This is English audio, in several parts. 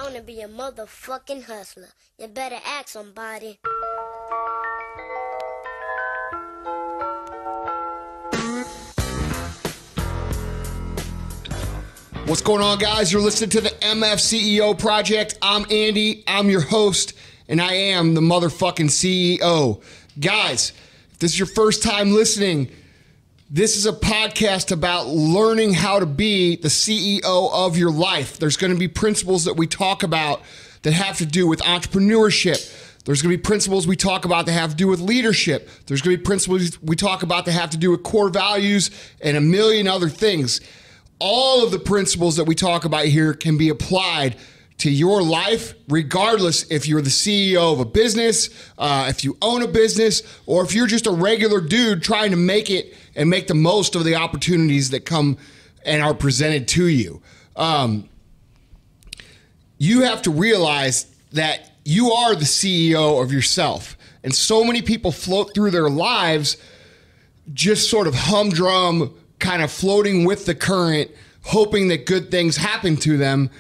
wanna be a motherfucking hustler. You better ask somebody. What's going on, guys? You're listening to the MFCEO Project. I'm Andy. I'm your host, and I am the motherfucking CEO. Guys, if this is your first time listening, this is a podcast about learning how to be the CEO of your life. There's going to be principles that we talk about that have to do with entrepreneurship. There's going to be principles we talk about that have to do with leadership. There's going to be principles we talk about that have to do with core values and a million other things. All of the principles that we talk about here can be applied to your life, regardless if you're the CEO of a business, if you own a business, or if you're just a regular dude trying to make it and make the most of the opportunities that come and are presented to you. You have to realize that you are the CEO of yourself. And so many people float through their lives just sort of humdrum, kind of floating with the current, hoping that good things happen to them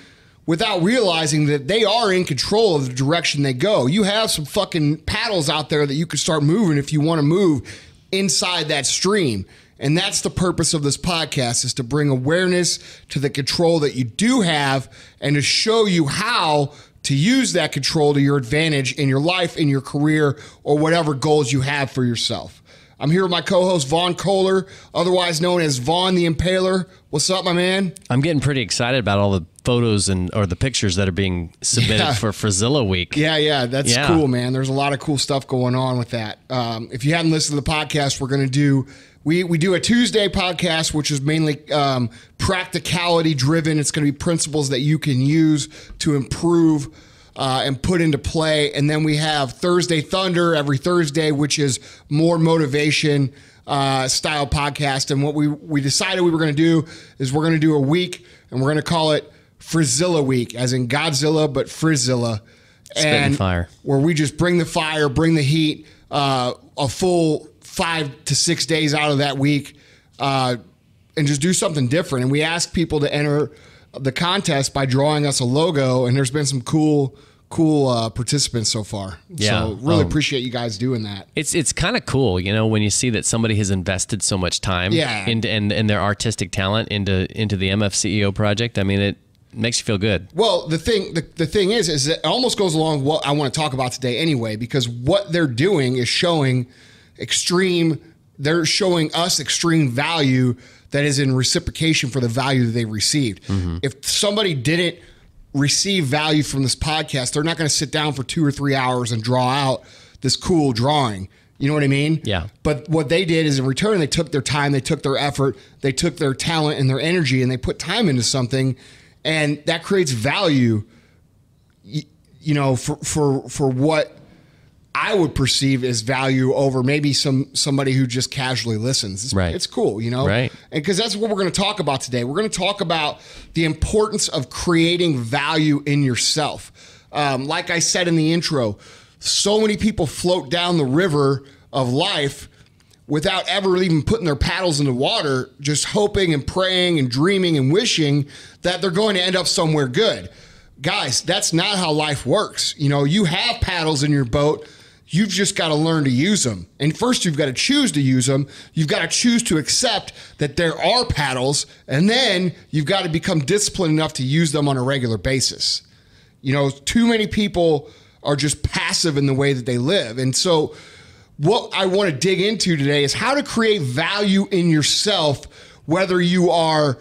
without realizing that they are in control of the direction they go. You have some fucking paddles out there that you can start moving if you want to move inside that stream. And that's the purpose of this podcast, is to bring awareness to the control that you do have and to show you how to use that control to your advantage in your life, in your career, or whatever goals you have for yourself. I'm here with my co-host, Vaughn Kohler, otherwise known as Vaughn the Impaler. What's up, my man? I'm getting pretty excited about all the photos or the pictures that are being submitted for Frisella Week. Yeah, that's cool, man. There's a lot of cool stuff going on with that. If you hadn't listened to the podcast, we're going to do, we do a Tuesday podcast, which is mainly practicality driven. It's going to be principles that you can use to improve and put into play. And then we have Thursday Thunder every Thursday, which is more motivation style podcast. And what we decided we were going to do is we're going to do a week, and we're going to call it Frisella Week, as in Godzilla, but Frisella. Spitting fire. Where we just bring the fire, bring the heat, a full 5 to 6 days out of that week, and just do something different. And we ask people to enter the contest by drawing us a logo, and there's been some cool participants so far. Yeah. So really appreciate you guys doing that. It's kind of cool, when you see that somebody has invested so much time into and their artistic talent into the MFCEO project. I mean, it makes you feel good. Well, the thing is that it almost goes along with what I want to talk about today anyway, because what they're doing is they're showing us extreme value that is in reciprocation for the value that they received. Mm-hmm. If somebody didn't receive value from this podcast, they're not going to sit down for 2 or 3 hours and draw out this cool drawing. You know what I mean? Yeah. But what they did is, in return, they took their time, they took their effort, they took their talent and their energy, and they put time into something, and that creates value, for what I would perceive as value over maybe somebody who just casually listens. It's cool, Right. And because that's what we're going to talk about today. We're going to talk about the importance of creating value in yourself. Like I said in the intro, so many people float down the river of life without ever even putting their paddles in the water, just hoping and praying and dreaming and wishing that they're going to end up somewhere good. Guys, that's not how life works. You have paddles in your boat. You've just got to learn to use them. And first, you've got to choose to use them. You've got to choose to accept that there are paddles. And then you've got to become disciplined enough to use them on a regular basis. Too many people are just passive in the way that they live. And so what I want to dig into today is how to create value in yourself, whether you are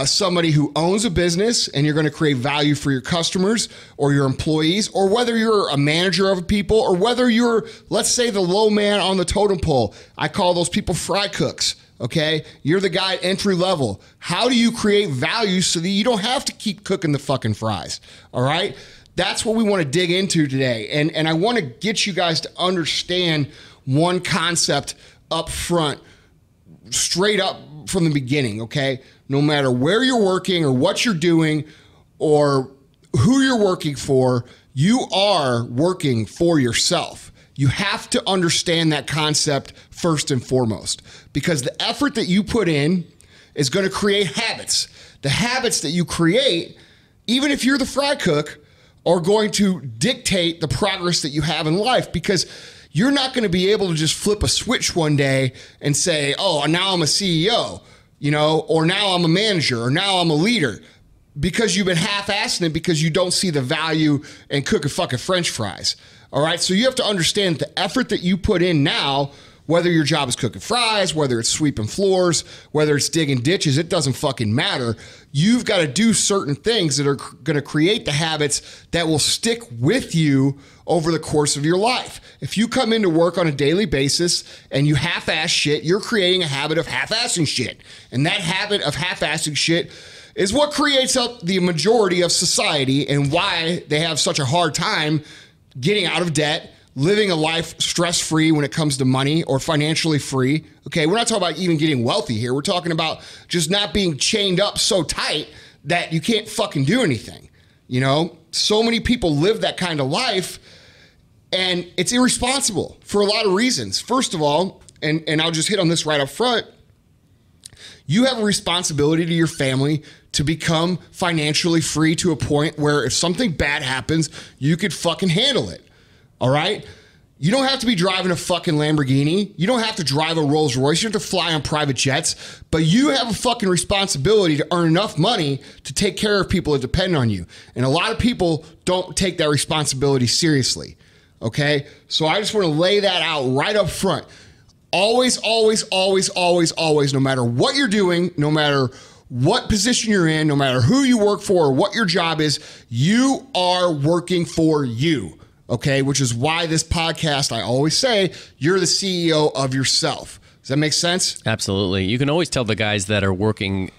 somebody who owns a business and you're going to create value for your customers or your employees, or whether you're a manager of people, or whether you're, let's say, the low man on the totem pole. I call those people fry cooks. Okay. You're the guy at entry level. How do you create value so that you don't have to keep cooking the fucking fries? All right. That's what we want to dig into today. And I want to get you guys to understand one concept up front, straight up from the beginning. Okay. No matter where you're working or what you're doing or who you're working for, you are working for yourself. You have to understand that concept first and foremost, because the effort that you put in is going to create habits. The habits that you create, even if you're the fry cook, are going to dictate the progress that you have in life, because you're not going to be able to just flip a switch one day and say, oh, now I'm a CEO, you know, or now I'm a manager, or now I'm a leader, because you've been half-assing it because you don't see the value in cooking fucking French fries. All right. So you have to understand the effort that you put in now, whether your job is cooking fries, whether it's sweeping floors, whether it's digging ditches, it doesn't fucking matter. You've got to do certain things that are going to create the habits that will stick with you over the course of your life. If you come into work on a daily basis and you half-ass shit, you're creating a habit of half-assing shit. And that habit of half-assing shit is what creates up the majority of society and why they have such a hard time getting out of debt, living a life stress-free when it comes to money, or financially free. Okay, we're not talking about even getting wealthy here. We're talking about just not being chained up so tight that you can't fucking do anything. You know, so many people live that kind of life, and it's irresponsible for a lot of reasons. First of all, and I'll just hit on this right up front, you have a responsibility to your family to become financially free to a point where if something bad happens, you could fucking handle it. All right? You don't have to be driving a fucking Lamborghini. You don't have to drive a Rolls Royce. You don't have to fly on private jets. But you have a fucking responsibility to earn enough money to take care of people that depend on you. And a lot of people don't take that responsibility seriously. Okay? So I just want to lay that out right up front. Always, always, always, always, always, no matter what you're doing, no matter what position you're in, no matter who you work for or what your job is, you are working for you. Okay, which is why this podcast, I always say, you're the CEO of yourself. Does that make sense? Absolutely. You can always tell the guys that are working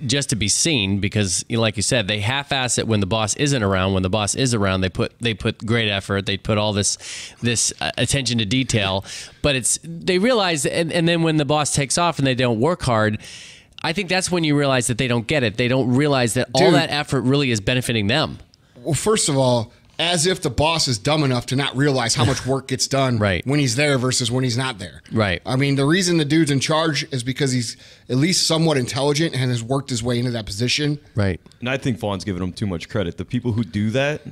just to be seen because, you know, like you said, they half-ass it when the boss isn't around. When the boss is around, they put great effort. They put all this attention to detail. But they realize, and then when the boss takes off and they don't work hard, I think that's when you realize that they don't get it. They don't realize that all that effort really is benefiting them. Well, first of all, as if the boss is dumb enough to not realize how much work gets done when he's there versus when he's not there. Right. I mean, the reason the dude's in charge is because he's at least somewhat intelligent and has worked his way into that position. Right. And I think Vaughn's giving him too much credit. The people who do that,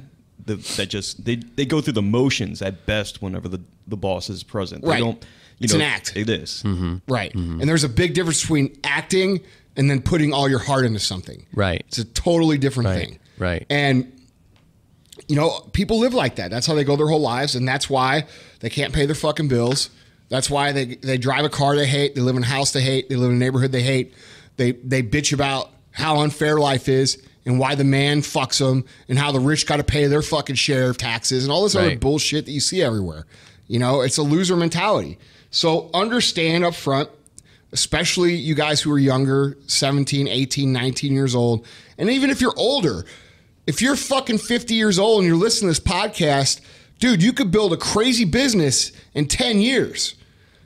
they go through the motions at best whenever the boss is present. Right. They don't, it's an act. It is. Mm-hmm. Right. Mm-hmm. And there's a big difference between acting and then putting all your heart into something. Right. It's a totally different thing. Right. And you know, people live like that. That's how they go their whole lives, and that's why they can't pay their fucking bills. That's why they drive a car they hate, they live in a house they hate, they live in a neighborhood they hate. They bitch about how unfair life is and why the man fucks them and how the rich got to pay their fucking share of taxes and all this other bullshit that you see everywhere. You know, it's a loser mentality. So understand up front, especially you guys who are younger, 17, 18, 19 years old, and even if you're older, if you're fucking 50 years old and you're listening to this podcast, dude, you could build a crazy business in 10 years.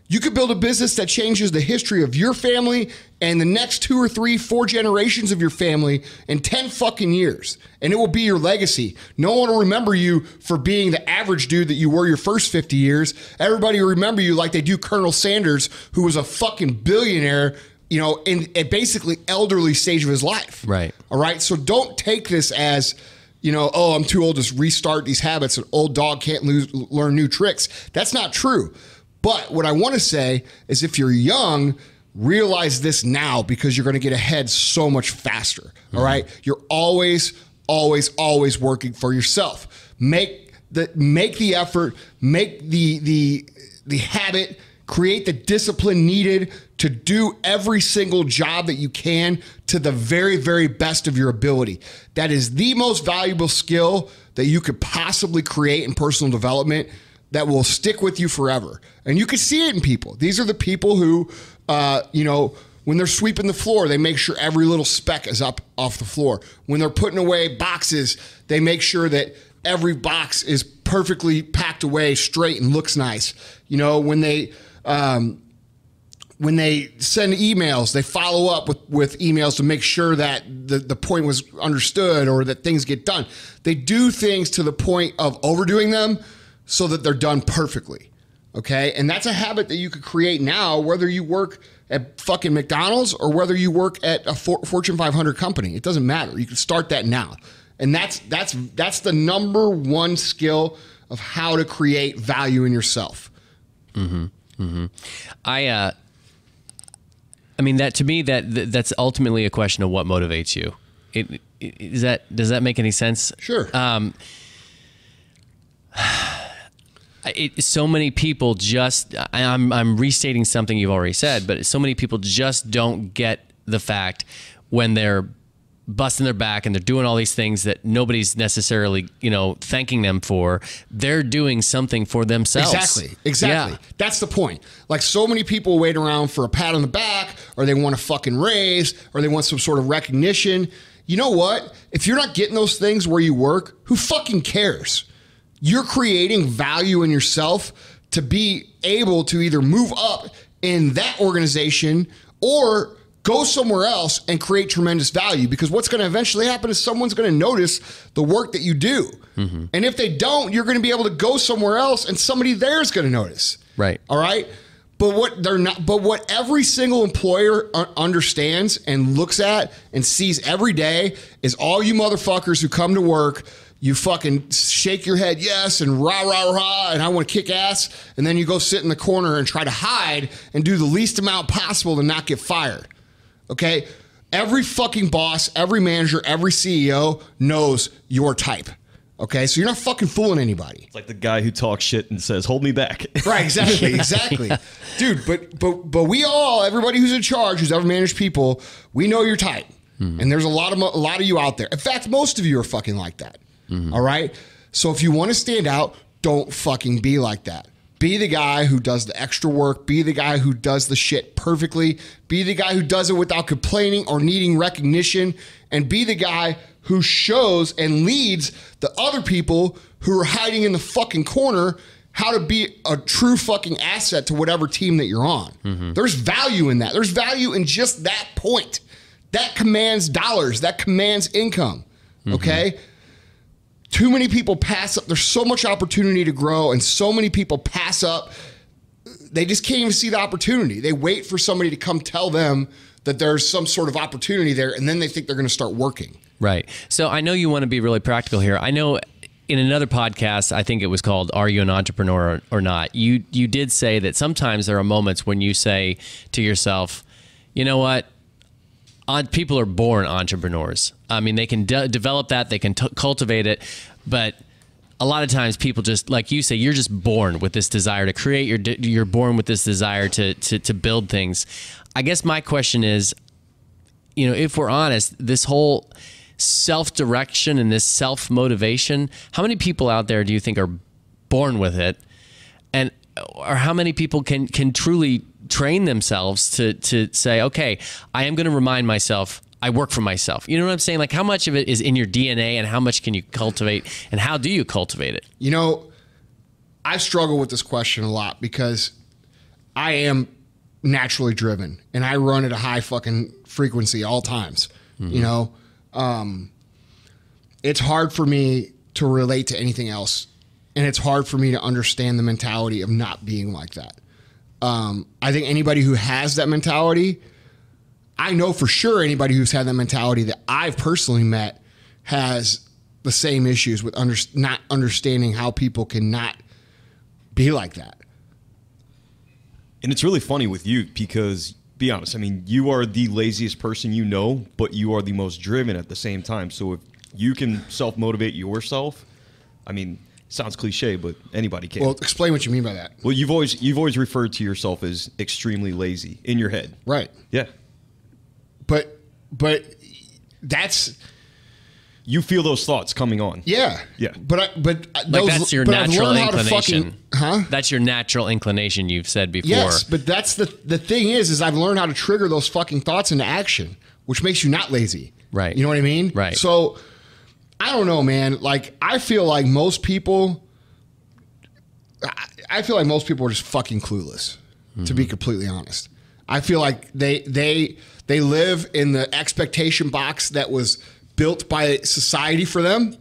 You could build a business that changes the history of your family and the next 2 or 3, 4 generations of your family in 10 fucking years. And it will be your legacy. No one will remember you for being the average dude that you were your first 50 years. Everybody will remember you like they do Colonel Sanders, who was a fucking billionaire, you know, in a basically elderly stage of his life. Right. All right. So don't take this as, you know, oh, I'm too old to restart these habits. An old dog can't learn new tricks. That's not true. But what I want to say is if you're young, realize this now because you're going to get ahead so much faster. Mm-hmm. All right. You're always, always, always working for yourself. Make the effort, make the habit, create the discipline needed to do every single job that you can to the very, very best of your ability. That is the most valuable skill that you could possibly create in personal development that will stick with you forever. And you can see it in people. These are the people who, you know, when they're sweeping the floor, they make sure every little speck is up off the floor. When they're putting away boxes, they make sure that every box is perfectly packed away straight and looks nice. You know, when they send emails, they follow up with emails to make sure that the point was understood or that things get done. They do things to the point of overdoing them so that they're done perfectly. Okay? And that's a habit that you could create now, whether you work at fucking McDonald's or whether you work at a Fortune 500 company. It doesn't matter. You can start that now. And that's the number one skill of how to create value in yourself. I mean, that to me, that's ultimately a question of what motivates you. Does that make any sense? Sure. So many people just, I'm restating something you've already said, but so many people just don't get the fact when they're busting their back and they're doing all these things that nobody's necessarily, thanking them for. They're doing something for themselves. Exactly. Yeah. That's the point. Like, so many people wait around for a pat on the back, or they want a fucking raise, or they want some sort of recognition. You know what? If you're not getting those things where you work, who fucking cares? You're creating value in yourself to be able to either move up in that organization or go somewhere else and create tremendous value, because what's going to eventually happen is someone's going to notice the work that you do. And if they don't, you're going to be able to go somewhere else and somebody there is going to notice. Right. All right. But what every single employer understands and looks at and sees every day is all you motherfuckers who come to work, you fucking shake your head yes and rah, rah, rah, and I want to kick ass. And then you go sit in the corner and try to hide and do the least amount possible to not get fired. Okay? Every fucking boss, every manager, every CEO knows your type. Okay? So you're not fucking fooling anybody. It's like the guy who talks shit and says, hold me back. Right, exactly. Dude, but we all, everybody who's in charge, who's ever managed people, we know your type. And there's a lot of you out there. In fact, most of you are fucking like that. All right? So if you want to stand out, don't fucking be like that. Be the guy who does the extra work. Be the guy who does the shit perfectly. Be the guy who does it without complaining or needing recognition. And be the guy who shows and leads the other people who are hiding in the fucking corner how to be a true fucking asset to whatever team that you're on. There's value in that. There's value in just that point. That commands dollars. That commands income. Okay? Too many people pass up. There's so much opportunity to grow, and so many people pass up. They just can't even see the opportunity. They wait for somebody to come tell them that there's some sort of opportunity there, and then they think they're going to start working. Right. So I know you want to be really practical here. I know in another podcast, I think it was called "Are You an Entrepreneur or Not?" You did say that sometimes there are moments when you say to yourself, you know what? People are born entrepreneurs. I mean, they can develop that, they can cultivate it, but a lot of times people just, like you say, you're just born with this desire to create. You're born with this desire to build things. I guess my question is, if we're honest, this whole self-direction and this self-motivation, how many people out there do you think are born with it? Or how many people can truly train themselves to say, okay, I am going to remind myself I work for myself. You know what I'm saying? Like, how much of it is in your DNA and how much can you cultivate, and how do you cultivate it? I struggle with this question a lot because I am naturally driven and I run at a high fucking frequency all times. It's hard for me to relate to anything else. And it's hard for me to understand the mentality of not being like that. I think anybody who has that mentality, I know for sure anybody who's had that mentality that I've personally met has the same issues with not understanding how people can not be like that. And it's really funny with you because, be honest, I mean, you are the laziest person you know, but you are the most driven at the same time. So if you can self-motivate yourself, I mean, sounds cliche, but anybody can. Well, explain what you mean by that. Well, you've always referred to yourself as extremely lazy in your head. Right. Yeah. But that's, you feel those thoughts coming on. Yeah. Yeah. But that's your natural inclination. Huh? That's your natural inclination, you've said before. Yes, but that's the thing is I've learned how to trigger those fucking thoughts into action, which makes you not lazy. Right. You know what I mean? Right. So I don't know, man. Like, I feel like most people are just fucking clueless, to be completely honest. I feel like they live in the expectation box that was built by society for them.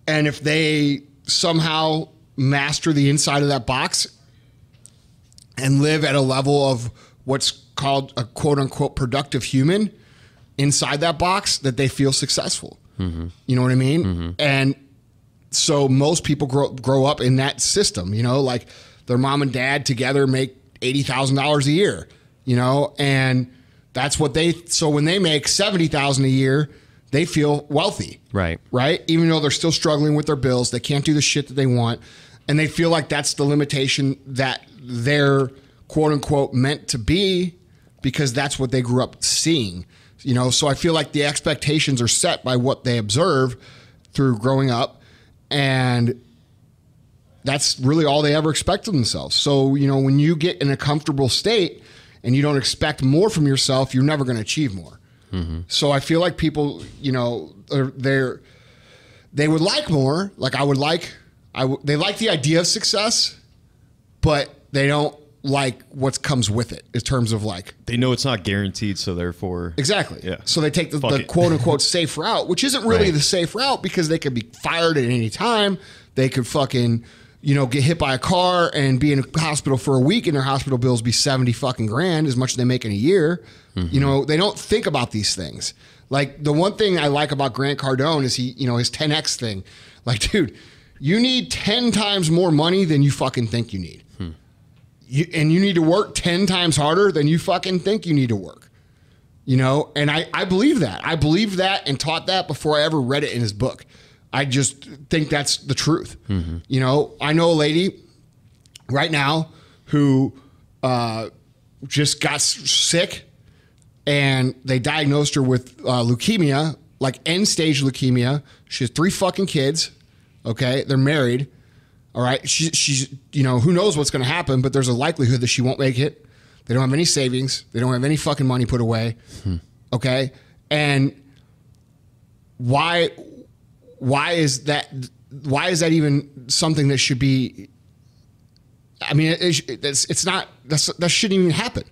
And if they somehow master the inside of that box and live at a level of what's called a quote unquote productive human inside that box, that they feel successful. You know what I mean? And so most people grow up in that system, you know, like their mom and dad together make $80,000 a year, you know, and that's what so when they make $70,000 a year, they feel wealthy. Right. Right. Even though they're still struggling with their bills, they can't do the shit that they want. And they feel like that's the limitation that they're quote unquote meant to be, because that's what they grew up seeing, you know? So I feel like the expectations are set by what they observe through growing up. And that's really all they ever expect of themselves. So, you know, when you get in a comfortable state and you don't expect more from yourself, you're never going to achieve more. So I feel like people, you know, they would like more. Like they like the idea of success, but they don't like what comes with it in terms of like, They know it's not guaranteed, so therefore. exactly. Yeah. So they take the quote unquote safe route, which isn't really Right. the safe route, because they could be fired at any time. They could fucking, you know, get hit by a car and be in a hospital for a week and their hospital bills be 70 fucking grand, as much as they make in a year. You know, they don't think about these things. Like the one thing I like about Grant Cardone is he, you know, his 10X thing. Like, dude, you need 10 times more money than you fucking think you need. And you need to work 10 times harder than you fucking think you need to work. You know, and I believe that. I believed that and taught that before I ever read it in his book. I just think that's the truth. You know, I know a lady right now who just got sick, and they diagnosed her with leukemia, like end-stage leukemia. She has 3 fucking kids. Okay, they're married. All right, she's you know, who knows what's going to happen, but there's a likelihood that she won't make it. They don't have any savings. They don't have any fucking money put away. Okay, and why is that? Why is that even something that should be? I mean, it's not. That shouldn't even happen.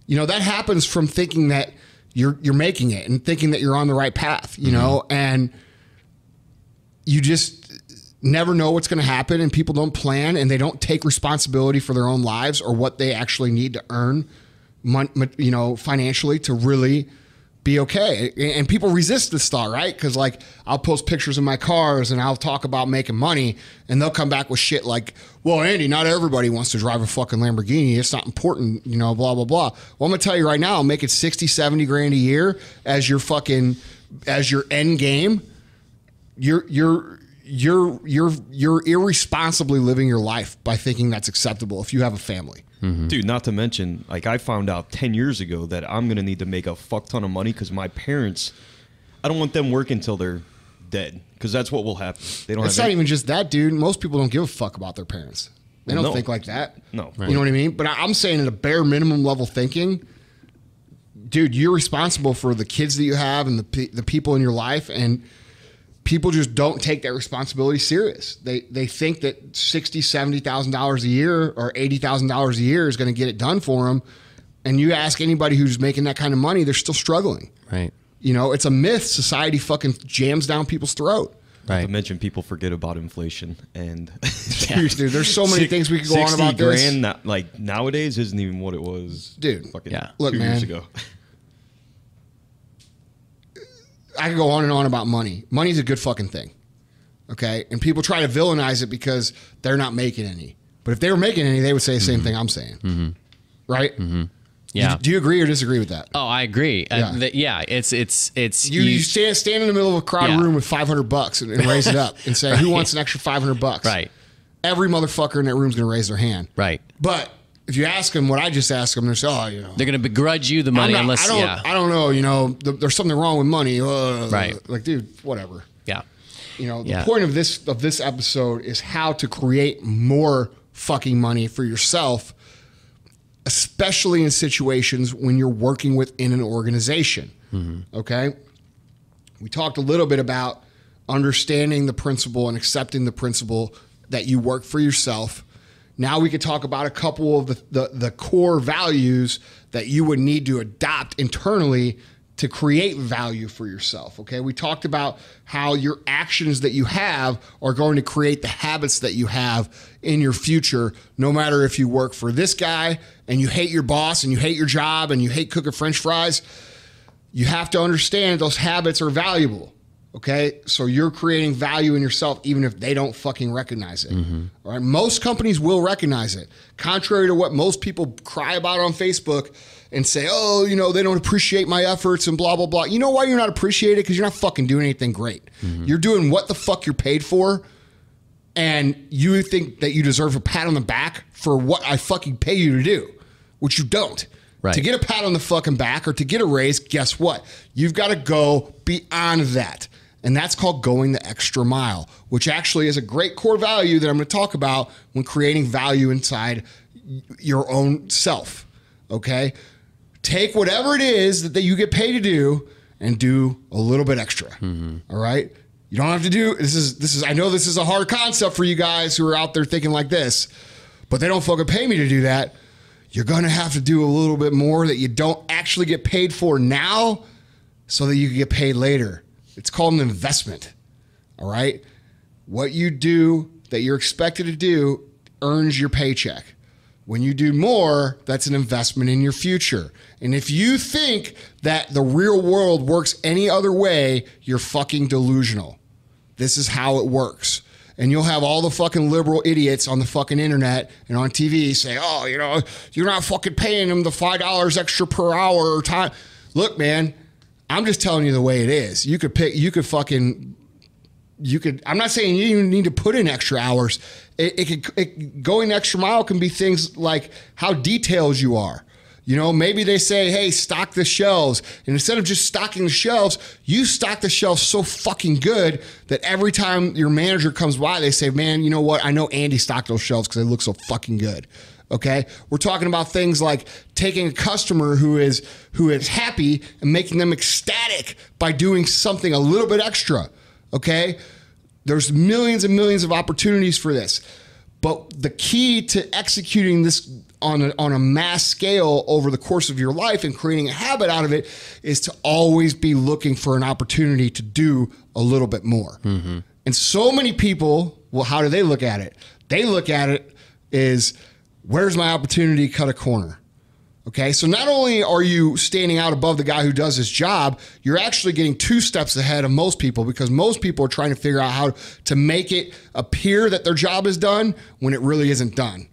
You know, that happens from thinking that you're making it and thinking that you're on the right path. You know, and you just never know what's going to happen, and people don't plan and they don't take responsibility for their own lives or what they actually need to earn, you know, financially to really be okay. And people resist this thought, right? Because like I'll post pictures of my cars and I'll talk about making money, and they'll come back with shit like, well, Andy, not everybody wants to drive a fucking Lamborghini. It's not important, you know, blah, blah, blah. Well, I'm going to tell you right now, making 60, 70 grand a year as your end game, you're irresponsibly living your life by thinking that's acceptable if you have a family. Dude, not to mention, like I found out 10 years ago that I'm going to need to make a fuck ton of money because my parents, I don't want them working until they're dead, because that's what will happen. They don't. It's not even just that, dude. Most people don't give a fuck about their parents. They don't think like that. No. You know what I mean? But I'm saying at a bare minimum level thinking, dude, you're responsible for the kids that you have and the people in your life, and people just don't take that responsibility serious. They think that $60,000, $70,000 a year or $80,000 a year is going to get it done for them. And you ask anybody who's making that kind of money, they're still struggling. Right. You know, it's a myth society fucking jams down people's throat. Right. Not to mention, people forget about inflation, and Dude, there's so many things we could go on about this. 60 grand, like nowadays, isn't even what it was. Dude, fucking yeah. Look, 2 man. years ago. I could go on and on about money. Money's a good fucking thing. Okay? And people try to villainize it because they're not making any. But if they were making any, they would say the same thing I'm saying. Right? Yeah. Do you agree or disagree with that? Oh, I agree. Yeah. It's You stand in the middle of a crowded room with $500 and raise it up and say, who wants an extra $500? Right. Every motherfucker in that room is going to raise their hand. Right. But if you ask them what I just asked them, they're say, oh, you know. They're going to begrudge you the money unless, I don't know, you know, there's something wrong with money. Right. Like, dude, whatever. Yeah. You know, the point of this episode is how to create more fucking money for yourself, especially in situations when you're working within an organization. Okay? We talked a little bit about understanding the principle and accepting the principle that you work for yourself. Now we could talk about a couple of the core values that you would need to adopt internally to create value for yourself. Okay, we talked about how your actions that you have are going to create the habits that you have in your future, no matter if you work for this guy and you hate your boss and you hate your job and you hate cooking French fries. You have to understand those habits are valuable. Okay, so you're creating value in yourself even if they don't fucking recognize it. All right, most companies will recognize it. Contrary to what most people cry about on Facebook and say, oh, you know, they don't appreciate my efforts and blah, blah, blah. You know why you're not appreciated? Because you're not fucking doing anything great. You're doing what the fuck you're paid for, and you think that you deserve a pat on the back for what I fucking pay you to do, which you don't. Right. To get a pat on the fucking back or to get a raise, guess what? You've got to go beyond that. And that's called going the extra mile, which actually is a great core value that I'm going to talk about when creating value inside your own self. Okay? Take whatever it is that you get paid to do and do a little bit extra. All right? You don't have to do this is I know this is a hard concept for you guys who are out there thinking like this, but they don't fucking pay me to do that. You're going to have to do a little bit more that you don't actually get paid for now so that you can get paid later. It's called an investment, all right? What you do that you're expected to do earns your paycheck. When you do more, that's an investment in your future. And if you think that the real world works any other way, you're fucking delusional. This is how it works. And you'll have all the fucking liberal idiots on the fucking internet and on TV say, oh, you know, you're not fucking paying them the $5 extra per hour or time. Look, man, I'm just telling you the way it is. I'm not saying you even need to put in extra hours. Going the extra mile can be things like how detailed you are. You know, maybe they say, hey, stock the shelves. And instead of just stocking the shelves, you stock the shelves so fucking good that every time your manager comes by, they say, man, you know what? I know Andy stocked those shelves because they look so fucking good. Okay, we're talking about things like taking a customer who is happy and making them ecstatic by doing something a little bit extra. Okay, there's millions and millions of opportunities for this, but the key to executing this on a mass scale over the course of your life and creating a habit out of it is to always be looking for an opportunity to do a little bit more. And so many people, well, how do they look at it? They look at it as, where's my opportunity to cut a corner? Okay, so not only are you standing out above the guy who does his job, you're actually getting 2 steps ahead of most people, because most people are trying to figure out how to make it appear that their job is done when it really isn't done.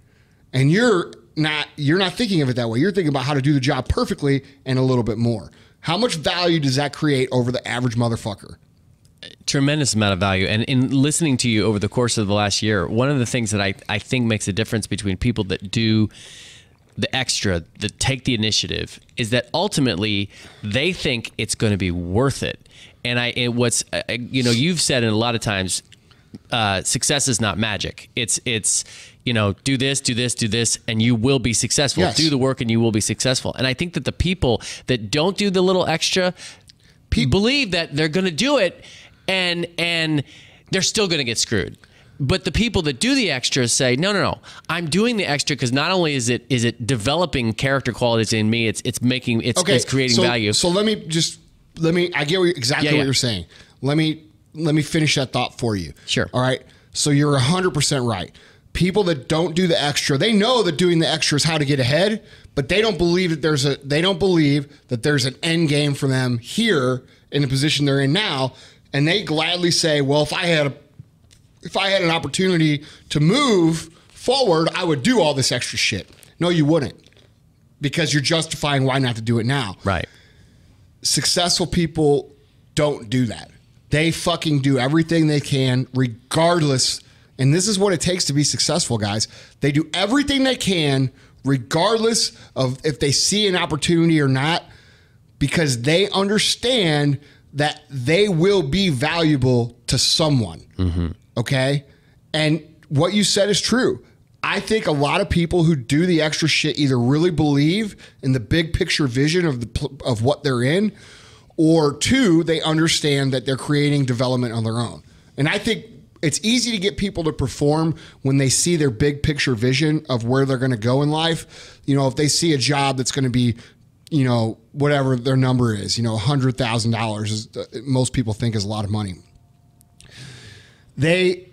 And you're not thinking of it that way. You're thinking about how to do the job perfectly and a little bit more. How much value does that create over the average motherfucker? Tremendous amount of value. And in listening to you over the course of the last year, one of the things that I think makes a difference between people that do the extra, that take the initiative, is that ultimately they think it's going to be worth it. And you've said it a lot of times, success is not magic. It's do this, and you will be successful. Yes. Do the work and you will be successful. And I think that the people that don't do the little extra believe that they're going to do it and they're still going to get screwed. But the people that do the extra say, no, I'm doing the extra because not only is it developing character qualities in me, it's creating value. So let me I get exactly what you're saying. Let me finish that thought for you. Sure. All right. So you're 100% right. People that don't do the extra, they know that doing the extra is how to get ahead, but they don't believe that there's an end game for them here in the position they're in now, and they gladly say, well, if I had an opportunity to move forward, I would do all this extra shit. No, you wouldn't, because you're justifying why not to do it now. Right. Successful people don't do that. They fucking do everything they can regardless. And this is what it takes to be successful, guys. They do everything they can regardless of if they see an opportunity or not, because they understand that they will be valuable to someone. Okay? And what you said is true. I think a lot of people who do the extra shit either really believe in the big picture vision of what they're in, or 2, they understand that they're creating development on their own. And I think it's easy to get people to perform when they see their big picture vision of where they're going to go in life. You know, if they see a job that's going to be, you know, whatever their number is, you know, $100,000 is most people think is a lot of money. They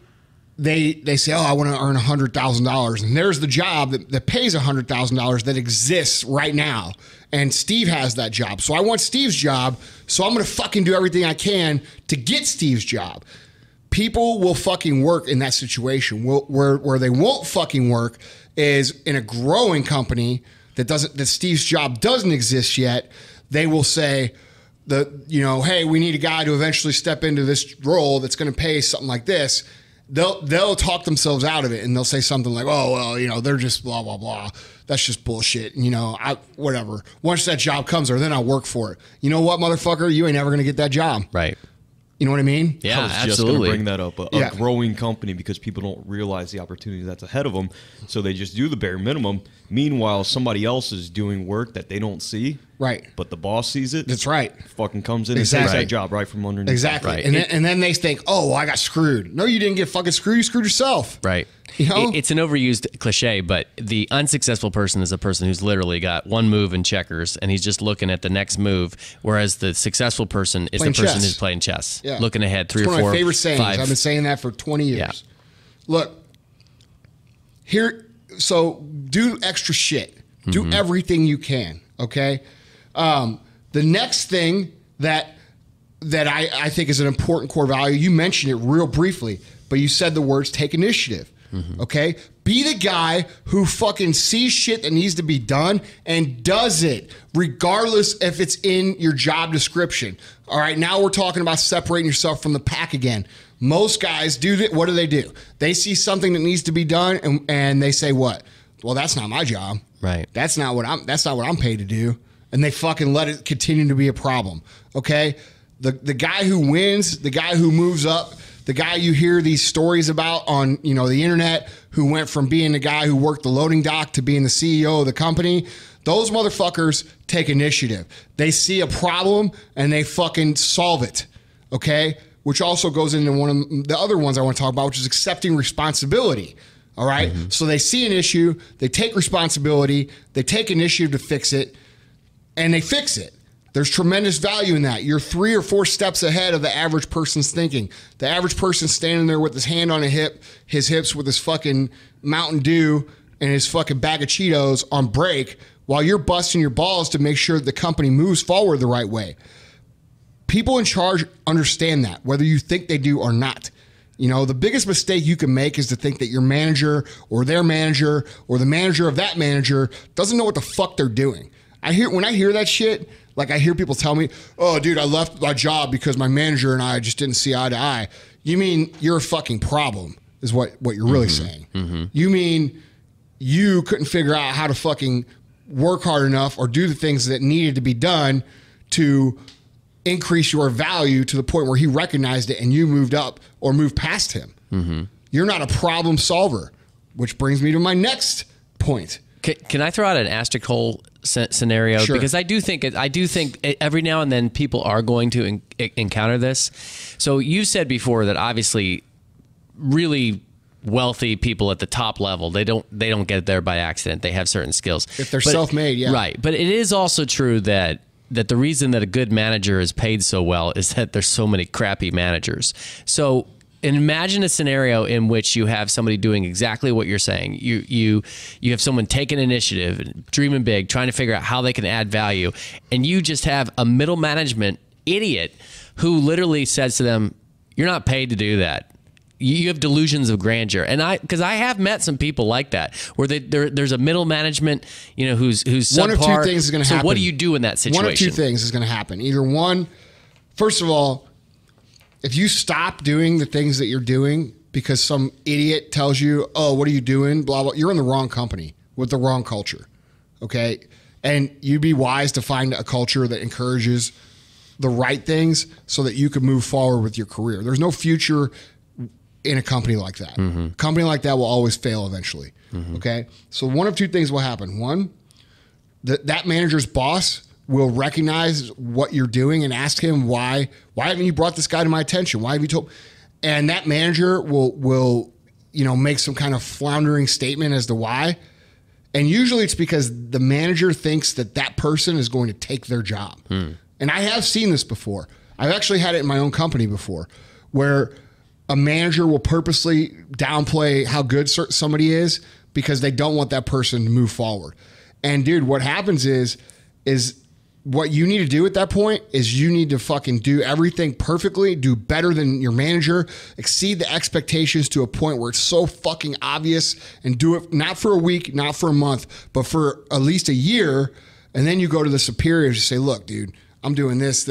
they say, oh, I want to earn $100,000. And there's the job that pays $100,000 that exists right now. And Steve has that job. So I want Steve's job. So I'm going to fucking do everything I can to get Steve's job. People will fucking work in that situation. Where they won't fucking work is in a growing company that Steve's job doesn't exist yet. They will say, hey, we need a guy to eventually step into this role that's going to pay something like this. They'll talk themselves out of it, and they'll say something like, oh, well, they're just blah, blah, blah. That's just bullshit. Whatever. Once that job comes there, then I'll work for it. You know what, motherfucker? You ain't never going to get that job. Right. You know what I mean? Yeah, I was absolutely. just going to bring that up. A growing company, because people don't realize the opportunity that's ahead of them. So they just do the bare minimum. Meanwhile, somebody else is doing work that they don't see. Right. But the boss sees it. That's right. Fucking comes in Exactly. and takes that job right from underneath. Exactly. Right. And then they think, oh, well, I got screwed. No, you didn't get fucking screwed. You screwed yourself. Right. You know? It's an overused cliche, but the unsuccessful person is a person who's literally got one move in checkers and he's just looking at the next move, whereas the successful person is Playing the person chess. who's playing chess, Yeah. looking ahead 3 It's or 4, one of my favorite sayings. 5. I've been saying that for 20 years. Yeah. Look, so do extra shit. Do everything you can, okay? The next thing that I think is an important core value, you mentioned it real briefly, but you said the words take initiative, okay? Be the guy who fucking sees shit that needs to be done and does it, regardless if it's in your job description. All right, now we're talking about separating yourself from the pack again. Most guys do that. What do? They see something that needs to be done and they say what? Well, that's not my job. Right. That's not what I'm paid to do. And they fucking let it continue to be a problem. Okay? The guy who wins, the guy who moves up, the guy you hear these stories about on, the internet, who went from being the guy who worked the loading dock to being the CEO of the company, those motherfuckers take initiative. They see a problem and they fucking solve it. Okay? Which also goes into one of the other ones I want to talk about, which is accepting responsibility. All right. So they see an issue, they take responsibility, they take initiative to fix it, and they fix it. There's tremendous value in that. You're 3 or 4 steps ahead of the average person's thinking. The average person's standing there with his hand on his hips with his fucking Mountain Dew and his fucking bag of Cheetos on break while you're busting your balls to make sure that the company moves forward the right way. People in charge understand that, whether you think they do or not. The biggest mistake you can make is to think that your manager or their manager or the manager of that manager doesn't know what the fuck they're doing. When I hear that shit, like I hear people tell me, oh, dude, I left my job because my manager and I just didn't see eye to eye. You mean you're a fucking problem is what you're really saying. You mean you couldn't figure out how to fucking work hard enough or do the things that needed to be done to increase your value to the point where he recognized it and you moved up or moved past him. You're not a problem solver, which brings me to my next point. Can I throw out an asterisk hole scenario? Sure. Because I do think every now and then people are going to encounter this. So you said before that obviously really wealthy people at the top level, they don't get there by accident. They have certain skills. If they're self-made, yeah. Right. But it is also true that the reason that a good manager is paid so well is that there's so many crappy managers. So imagine a scenario in which you have somebody doing exactly what you're saying. You have someone taking initiative and dreaming big, trying to figure out how they can add value, and you just have a middle management idiot who literally says to them, "You're not paid to do that. You have delusions of grandeur." And because I have met some people like that, where there's a middle management, who's subpar. One of 2 things is going to happen. So what do you do in that situation? One of 2 things is going to happen. Either one, first of all, if you stop doing the things that you're doing because some idiot tells you, oh, what are you doing? Blah, blah. You're in the wrong company with the wrong culture. Okay. And you'd be wise to find a culture that encourages the right things so that you can move forward with your career. There's no future in a company like that. A company like that will always fail eventually. Okay. So one of 2 things will happen. One, that manager's boss will recognize what you're doing and ask him, why haven't you brought this guy to my attention? Why have you told? And that manager will make some kind of floundering statement as to why. And usually it's because the manager thinks that person is going to take their job. And I have seen this before. I've actually had it in my own company before, where a manager will purposely downplay how good somebody is because they don't want that person to move forward. And dude, what happens is what you need to do at that point is you need to fucking do everything perfectly, do better than your manager, exceed the expectations to a point where it's so fucking obvious, and do it not for a week, not for a month, but for at least a year. And then you go to the superiors and say, look, dude, I'm doing this.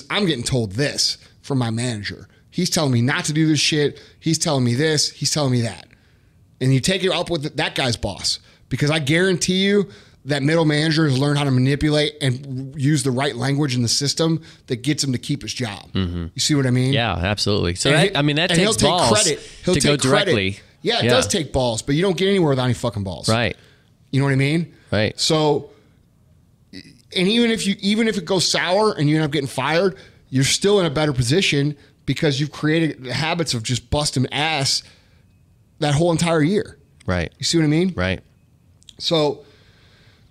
I'm getting told this from my manager. He's telling me not to do this shit. He's telling me this. He's telling me that. And you take it up with that guy's boss, because I guarantee you that middle manager has learned how to manipulate and use the right language in the system that gets him to keep his job. You see what I mean? Yeah, absolutely. So And that takes balls He'll to take go directly. Credit. Yeah, it does take balls, but you don't get anywhere without any fucking balls. Right. You know what I mean? Right. So, and even if it goes sour and you end up getting fired, you're still in a better position because you've created habits of just busting ass that whole entire year. Right. You see what I mean? Right. So,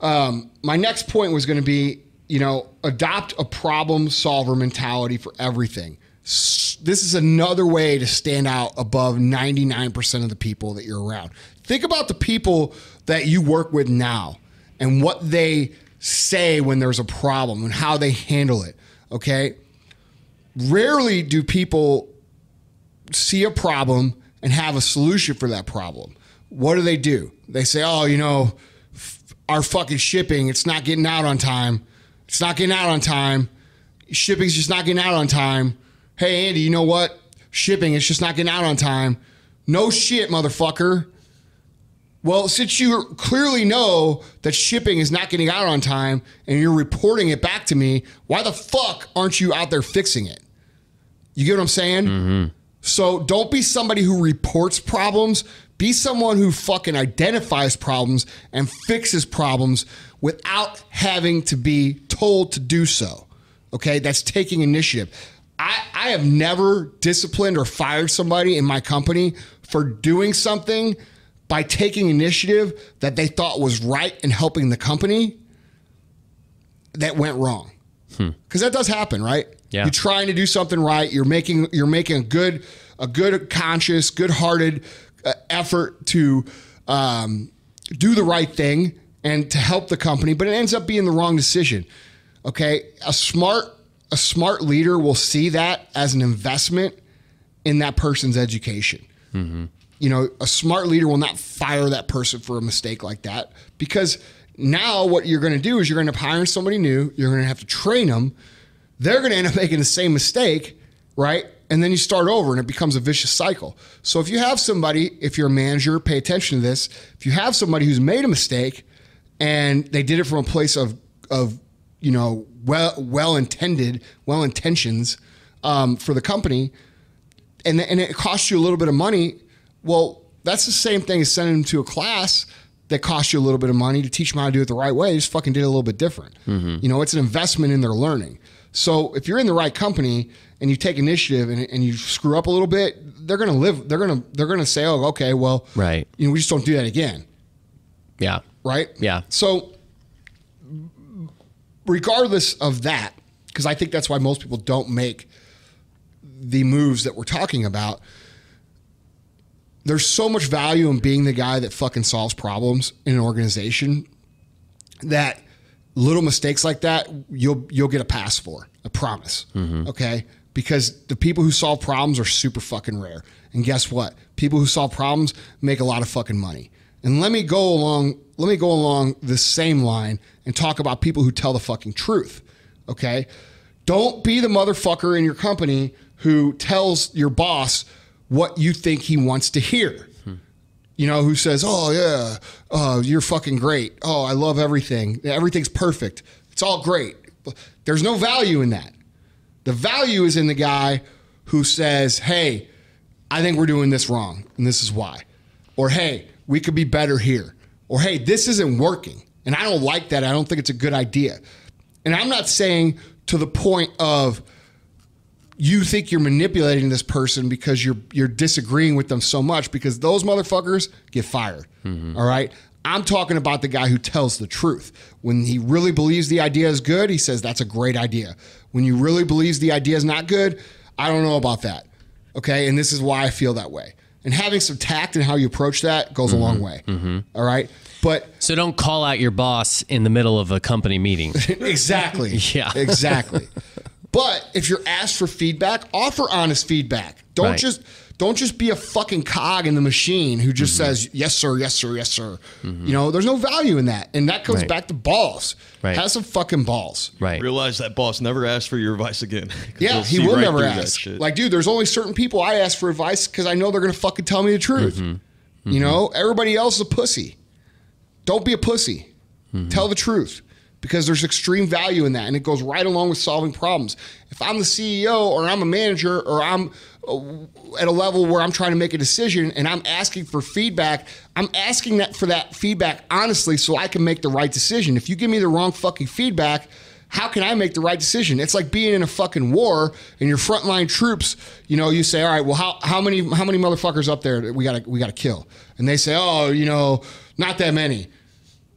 my next point was going to be, adopt a problem solver mentality for everything. This is another way to stand out above 99% of the people that you're around. Think about the people that you work with now and what they say when there's a problem and how they handle it. Okay. Rarely do people see a problem and have a solution for that problem. What do? They say, oh, our fucking shipping, it's not getting out on time. It's not getting out on time. Shipping's just not getting out on time. Hey, Andy, you know what? Shipping, it's just not getting out on time. No shit, motherfucker. Well, since you clearly know that shipping is not getting out on time and you're reporting it back to me, why the fuck aren't you out there fixing it? You get what I'm saying? Mm-hmm. So don't be somebody who reports problems. Be someone who fucking identifies problems and fixes problems without having to be told to do so. Okay? That's taking initiative. I have never disciplined or fired somebody in my company for doing something by taking initiative that they thought was right and helping the company that went wrong. Because that does happen, right? Yeah. You're trying to do something right. You're making a good conscious, good-hearted effort to do the right thing and to help the company, but it ends up being the wrong decision. Okay, a smart leader will see that as an investment in that person's education. Mm-hmm. A smart leader will not fire that person for a mistake like that, because now what you're going to do is you're going to hire somebody new. You're going to have to train them. They're going to end up making the same mistake, right? And then you start over and it becomes a vicious cycle. So if you have somebody, if you're a manager, pay attention to this. If you have somebody who's made a mistake and they did it from a place of well-intentions for the company, and it costs you a little bit of money, well, that's the same thing as sending them to a class that costs you a little bit of money to teach them how to do it the right way. They just fucking did it a little bit different. Mm-hmm. It's an investment in their learning. So if you're in the right company and you take initiative and you screw up a little bit, they're going to say, oh, okay, well, right. We just don't do that again. Yeah. Right? Yeah. So regardless of that, because I think that's why most people don't make the moves that we're talking about, there's so much value in being the guy that fucking solves problems in an organization that little mistakes like that, you'll get a pass for. I promise. Mm-hmm. Okay? Because the people who solve problems are super fucking rare. And guess what? People who solve problems make a lot of fucking money. And let me go along this same line and talk about people who tell the fucking truth. Okay? Don't be the motherfucker in your company who tells your boss what you think he wants to hear. Who says, oh, yeah, you're fucking great. Oh, I love everything. Everything's perfect. It's all great. There's no value in that. The value is in the guy who says, hey, I think we're doing this wrong, and this is why. Or, hey, we could be better here. Or, hey, this isn't working, and I don't like that. I don't think it's a good idea. And I'm not saying to the point of you think you're manipulating this person because you're disagreeing with them so much, because those motherfuckers get fired. Mm-hmm. All right? I'm talking about the guy who tells the truth. When he really believes the idea is good, he says that's a great idea. When you really believes the idea is not good, I don't know about that. Okay. And this is why I feel that way. And having some tact in how you approach that goes a long way. All right. But So don't call out your boss in the middle of a company meeting. exactly. Yeah. Exactly. But if you're asked for feedback, offer honest feedback. Don't just be a fucking cog in the machine who just says, yes, sir, yes, sir, yes, sir. You know, there's no value in that. And that comes back to balls. Right. Have some fucking balls. Right. Realize that boss never asked for your advice again. 'Cause Yeah, they'll he see will right never through that ask. shit. Like, dude, there's only certain people I ask for advice because I know they're going to fucking tell me the truth. You know, everybody else is a pussy. Don't be a pussy. Tell the truth. Because there's extreme value in that, and it goes right along with solving problems. If I'm the CEO or I'm a manager or I'm at a level where I'm trying to make a decision and I'm asking for feedback, I'm asking that for that feedback honestly so I can make the right decision. If you give me the wrong fucking feedback, how can I make the right decision? It's like being in a fucking war and your frontline troops, you know, you say, all right, well, how many motherfuckers up there that we gotta kill? And they say, oh, you know, not that many.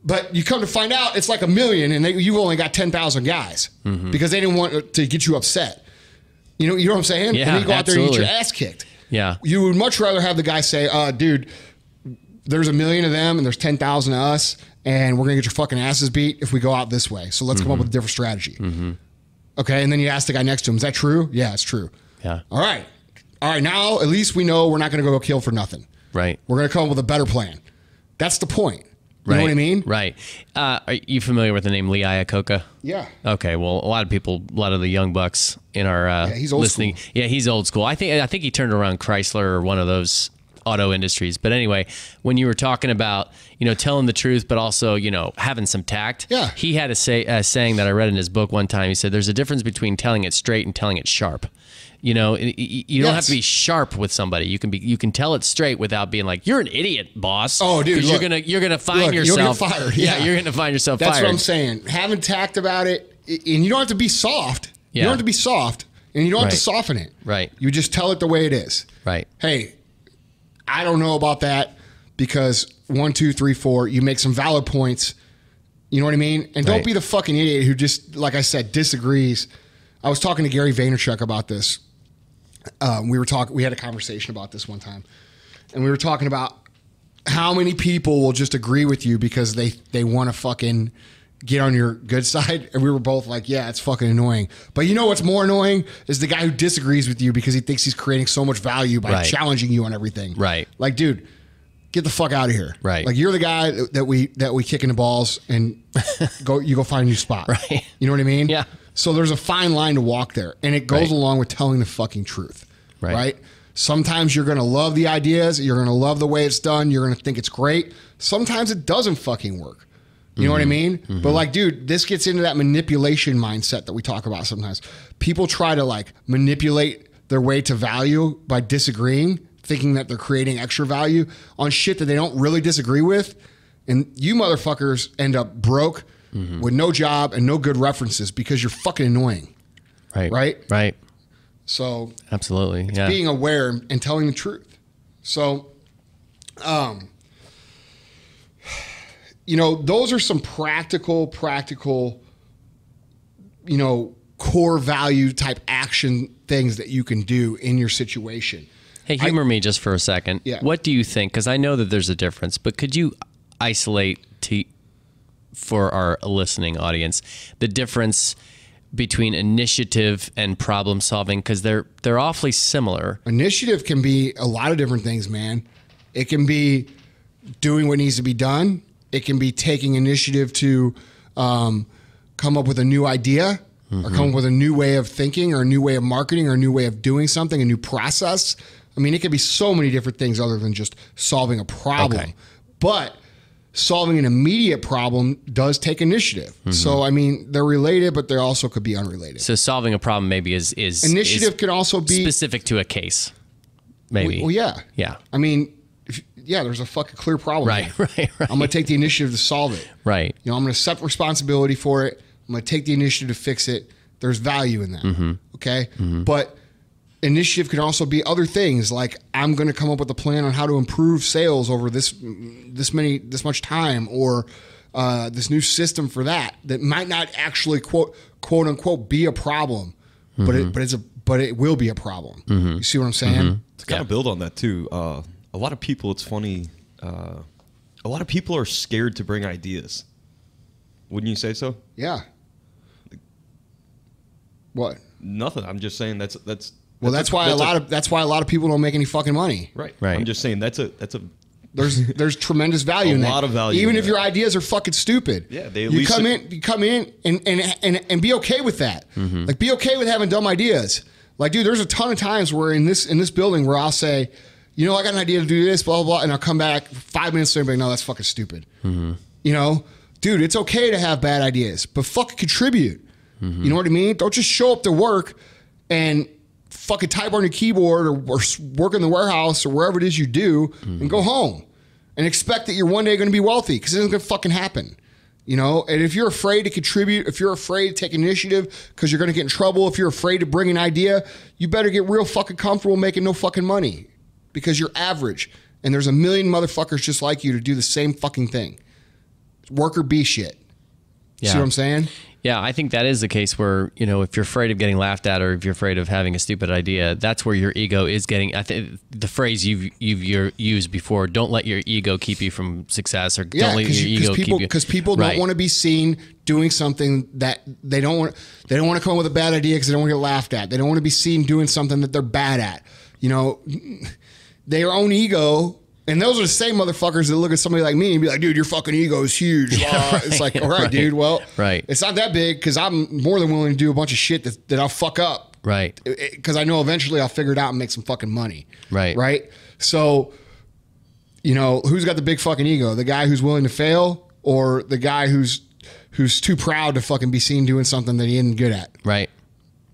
But you come to find out it's like 1 million and you've only got 10,000 guys because they didn't want to get you upset. You know what I'm saying? Yeah, and then you go out there and get your absolutely. ass kicked. Yeah. You would much rather have the guy say, dude, there's 1 million of them and there's 10,000 of us and we're going to get your fucking asses beat if we go out this way. So let's come up with a different strategy. Okay, and then you ask the guy next to him, is that true? Yeah, it's true. Yeah. All right, now at least we know we're not going to go kill for nothing. Right. We're going to come up with a better plan. That's the point. You know what I mean? Right. Are you familiar with the name Lee Iacocca? Yeah. Okay. Well, a lot of the young bucks in our he's old listening. school. Yeah, he's old school. I think he turned around Chrysler or one of those auto industries. But anyway, when you were talking about, you know, telling the truth, but also, you know, having some tact. Yeah. He had a saying that I read in his book one time. He said, "There's a difference between telling it straight and telling it sharp." You know, you don't have to be sharp with somebody. You can tell it straight without being like, "You're an idiot, boss." Oh, dude, 'Cause look. you're gonna find Look, yourself you'll get fired. Yeah, Yeah. you're gonna find yourself That's fired. what I'm saying. Having tact about it, and you don't have to be soft. You Yeah. don't have to be soft, and you don't have to Right. soften it. Right. You just tell it the way it is. Right. Hey, I don't know about that because 1, 2, 3, 4. You make some valid points. You know what I mean? And don't Right. be the fucking idiot who just, like I said, disagrees. I was talking to Gary Vaynerchuk about this. We had a conversation about this one time, and we were talking about how many people will just agree with you because they want to fucking get on your good side. And we were both like, yeah, it's fucking annoying. But you know what's more annoying is the guy who disagrees with you because he thinks he's creating so much value by Right. challenging you on everything. Right. Like, dude, get the fuck out of here. Right. Like, you're the guy that we kick in the balls and you go find a new spot. Right. You know what I mean? Yeah. So there's a fine line to walk there, and it goes Right. along with telling the fucking truth. Right. Sometimes you're going to love the ideas. You're going to love the way it's done. You're going to think it's great. Sometimes it doesn't fucking work. You know what I mean? But like, dude, this gets into that manipulation mindset that we talk about sometimes. People try to like manipulate their way to value by disagreeing, thinking that they're creating extra value on shit that they don't really disagree with. And you motherfuckers end up broke with no job and no good references because you're fucking annoying. Right. Right? Right. So Absolutely. Yeah. being aware and telling the truth. So, you know, those are some practical, you know, core value type action things that you can do in your situation. Hey, humor me just for a second. Yeah. What do you think? Because I know that there's a difference, but could you isolate for our listening audience the difference between initiative and problem solving? Because they're awfully similar. Initiative can be a lot of different things, man. It can be doing what needs to be done. It can be taking initiative to come up with a new idea or come up with a new way of thinking or a new way of marketing or a new way of doing something, a new process. I mean, it could be so many different things other than just solving a problem. Okay. But solving an immediate problem does take initiative. So, I mean, they're related, but they also could be unrelated. So solving a problem maybe is Initiative can also be specific to a case. Maybe. Well, yeah. Yeah. I mean, there's a fucking clear problem. Right, there. right, right. I'm going to take the initiative to solve it. Right. You know, I'm going to accept responsibility for it. I'm going to take the initiative to fix it. There's value in that. Okay? But initiative can also be other things, like I'm going to come up with a plan on how to improve sales over this much time, or this new system for that might not actually quote unquote be a problem, but it's a but it will be a problem. You see what I'm saying? To kind of build on that too, a lot of people, it's funny, a lot of people are scared to bring ideas. Wouldn't you say so? Yeah. What? Nothing. I'm just saying that's why a lot of people don't make any fucking money. Right. Right. I'm just saying that's a There's tremendous value in that. A lot of value even in if that. your ideas are fucking stupid. Yeah, they at you least come in and be okay with that. Like, be okay with having dumb ideas. Like, dude, there's a ton of times where in this building where I'll say, you know, I got an idea to do this, blah, blah, blah, and I'll come back 5 minutes later and be like, no, that's fucking stupid. You know, dude, it's okay to have bad ideas, but fucking contribute. You know what I mean? Don't just show up to work and fucking type on your keyboard or work in the warehouse or wherever it is you do and go home and expect that you're one day going to be wealthy, because it isn't going to fucking happen. You know, and if you're afraid to contribute, if you're afraid to take initiative because you're going to get in trouble, if you're afraid to bring an idea, you better get real fucking comfortable making no fucking money, because you're average and there's a million motherfuckers just like you to do the same fucking thing. Work or be shit. Yeah. See what I'm saying? Yeah, I think that is the case where, you know, if you're afraid of getting laughed at or if you're afraid of having a stupid idea, that's where your ego is getting. I think the phrase you've used before, don't let your ego keep you from success, or don't let your ego keep you. Because people don't want to be seen doing something that they don't want. They don't want to come up with a bad idea because they don't want to get laughed at. They don't want to be seen doing something that they're bad at. You know, their own ego. And those are the same motherfuckers that look at somebody like me and be like, dude, your fucking ego is huge. Right, it's like, all right, dude, well, it's not that big, because I'm more than willing to do a bunch of shit that I'll fuck up. Right. Because I know eventually I'll figure it out and make some fucking money. Right. Right? So, you know, who's got the big fucking ego? The guy who's willing to fail, or the guy who's too proud to fucking be seen doing something that he isn't good at? Right.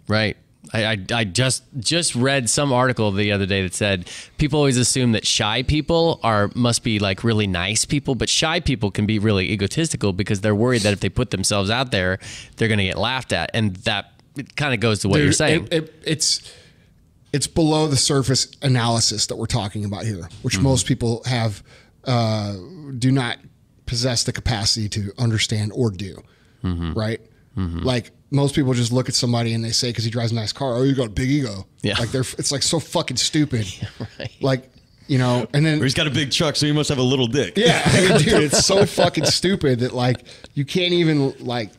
Right. I just read some article the other day that said people always assume that shy people must be like really nice people, but shy people can be really egotistical because they're worried that if they put themselves out there, they're going to get laughed at, and that kind of goes to what you're saying. It's below the surface analysis that we're talking about here, which most people have do not possess the capacity to understand or do. Right? Like, most people just look at somebody and they say, because he drives a nice car, oh, you got a big ego. Yeah. Like, it's like so fucking stupid. Yeah, right. Like, you know, and then, or he's got a big truck, so he must have a little dick. Yeah. I mean, dude, it's so fucking stupid that, like, you can't even, like,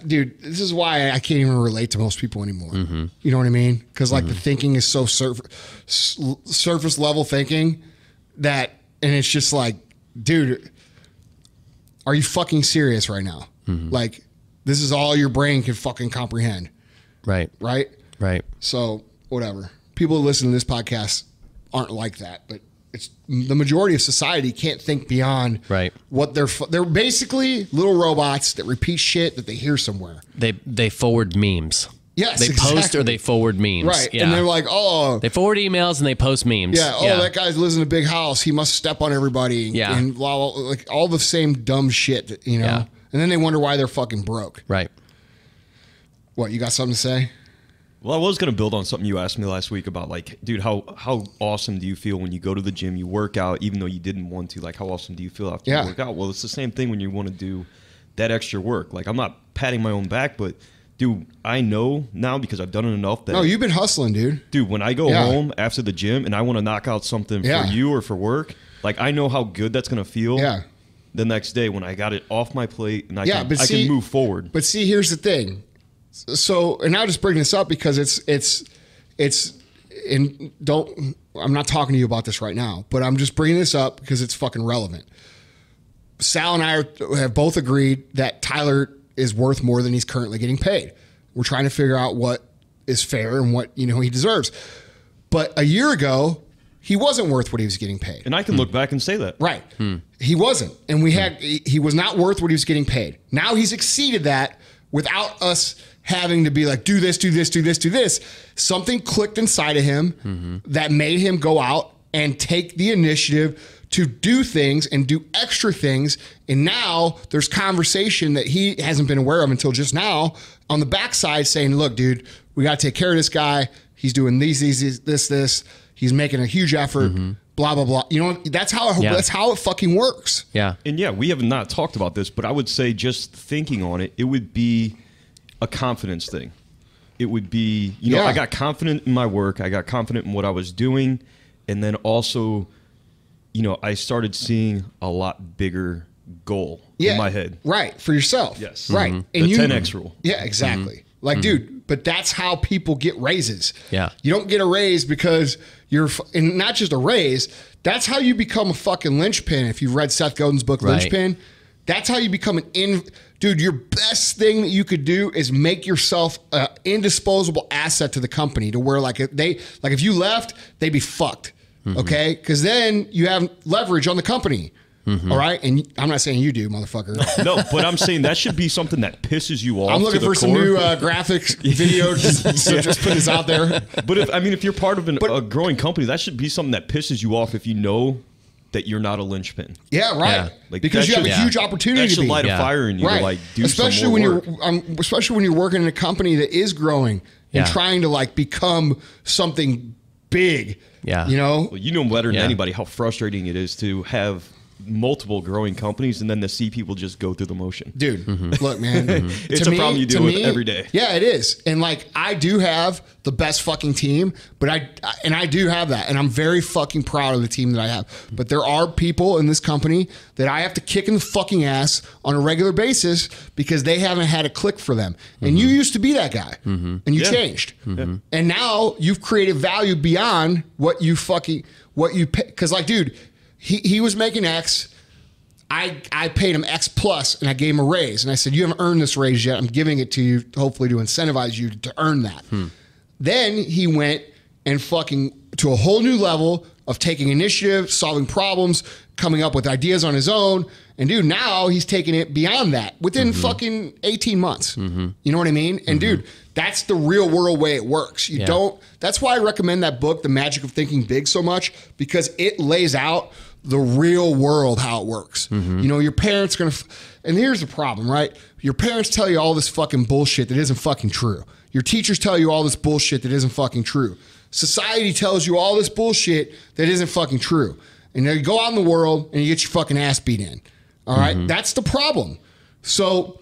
dude, this is why I can't even relate to most people anymore. You know what I mean? Because, like, the thinking is so surface level thinking that, and it's just like, dude, are you fucking serious right now? Like, this is all your brain can fucking comprehend. Right. Right? Right. So, whatever. People who listen to this podcast aren't like that, but it's the majority of society can't think beyond what they're basically little robots that repeat shit that they hear somewhere. They forward memes. Yes, they post or they forward memes. Right. Yeah. And they're like, oh. They forward emails and they post memes. Yeah. Oh, that guy lives in a big house. He must step on everybody. Yeah. And blah, blah, like all the same dumb shit, you know? Yeah. And then they wonder why they're fucking broke. Right. What, you got something to say? Well, I was going to build on something you asked me last week about, like, dude, how awesome do you feel when you go to the gym, you work out, even though you didn't want to? Like, how awesome do you feel after you work out? Well, it's the same thing when you want to do that extra work. Like, I'm not patting my own back, but dude, I know now because I've done it enough that... No, you've been hustling, dude. Dude, when I go home after the gym and I want to knock out something for you or for work, like, I know how good that's going to feel the next day when I got it off my plate and I can move forward. But see, here's the thing. So, and I'll just bring this up because I'm not talking to you about this right now, but I'm just bringing this up because it's fucking relevant. Sal and I have both agreed that Tyler is worth more than he's currently getting paid. We're trying to figure out what is fair and what, you know, he deserves. But a year ago, he wasn't worth what he was getting paid. And I can look back and say that. Right. He wasn't. And he was not worth what he was getting paid. Now he's exceeded that without us having to be like, do this, do this, do this, do this. Something clicked inside of him that made him go out and take the initiative to do things and do extra things. And now there's conversation that he hasn't been aware of until just now on the backside saying, look, dude, we got to take care of this guy. He's doing this. He's making a huge effort, blah, blah, blah. You know, that's how it fucking works. Yeah. And yeah, we have not talked about this, but I would say just thinking on it, it would be a confidence thing. It would be, you know, I got confident in my work. I got confident in what I was doing. And then also, you know, I started seeing a lot bigger goal in my head. Right. For yourself. Yes. Right. And And the you, 10X rule. Yeah, exactly. Like, dude, but that's how people get raises. Yeah. You don't get a raise because you're, and not just a raise, that's how you become a fucking linchpin. If you've read Seth Godin's book, Linchpin, that's how you become dude, your best thing that you could do is make yourself an indisposable asset to the company to where like if you left, they'd be fucked. Okay. Cause then you have leverage on the company. All right. And I'm not saying you do, motherfucker. No, but I'm saying that should be something that pisses you off. I'm looking for some new graphics video. Just put this out there. But if you're part of a growing company, that should be something that pisses you off if you know that you're not a linchpin. Yeah, right. Yeah. Like because you have a huge opportunity that should to be. light a fire in you to like do especially some more when work. especially when you're working in a company that is growing and trying to like become something big. Yeah. You know? Well, you know better than anybody how frustrating it is to have multiple growing companies and then to see people just go through the motion. Dude, look, man. It's a problem you deal with every day. Yeah, it is. And like, I do have the best fucking team, but I do have that. And I'm very fucking proud of the team that I have. But there are people in this company that I have to kick in the fucking ass on a regular basis because they haven't had a click for them. And you used to be that guy and you changed. And now you've created value beyond what you pay. Cause like, dude, he was making X. I paid him X plus and I gave him a raise. And I said, you haven't earned this raise yet. I'm giving it to you, hopefully to incentivize you to earn that. Then he went and fucking to a whole new level of taking initiative, solving problems, coming up with ideas on his own. And dude, now he's taking it beyond that within fucking 18 months. You know what I mean? And dude, that's the real world way it works. You don't, that's why I recommend that book, The Magic of Thinking Big, so much, because it lays out the real world, how it works. You know, your parents are gonna, and here's the problem, right? Your parents tell you all this fucking bullshit that isn't fucking true. Your teachers tell you all this bullshit that isn't fucking true. Society tells you all this bullshit that isn't fucking true. And then you go out in the world and you get your fucking ass beat in. All right? That's the problem. So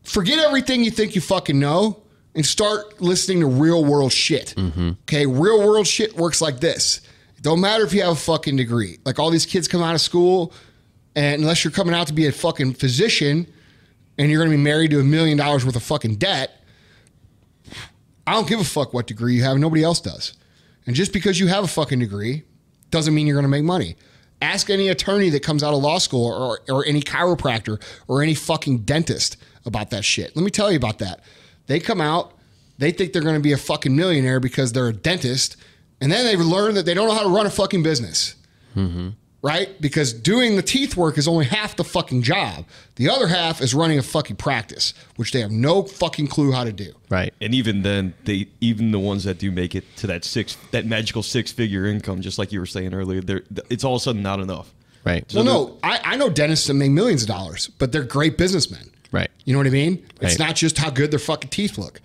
forget everything you think you fucking know and start listening to real world shit. Okay? Real world shit works like this. It don't matter if you have a fucking degree. Like all these kids come out of school, and unless you're coming out to be a fucking physician and you're going to be married to $1 million worth of fucking debt, I don't give a fuck what degree you have. Nobody else does. And just because you have a fucking degree doesn't mean you're going to make money. Ask any attorney that comes out of law school or any chiropractor or any fucking dentist about that shit. Let me tell you about that. They come out, they think they're going to be a fucking millionaire because they're a dentist, and then they learn that they don't know how to run a fucking business. Right? Because doing the teeth work is only half the fucking job. The other half is running a fucking practice, which they have no fucking clue how to do. Right. And even then, even the ones that do make it to that magical 6-figure income, just like you were saying earlier, it's all of a sudden not enough. Right. So well, no, I know dentists that make millions of dollars, but they're great businessmen. Right. You know what I mean? Right. It's not just how good their fucking teeth look.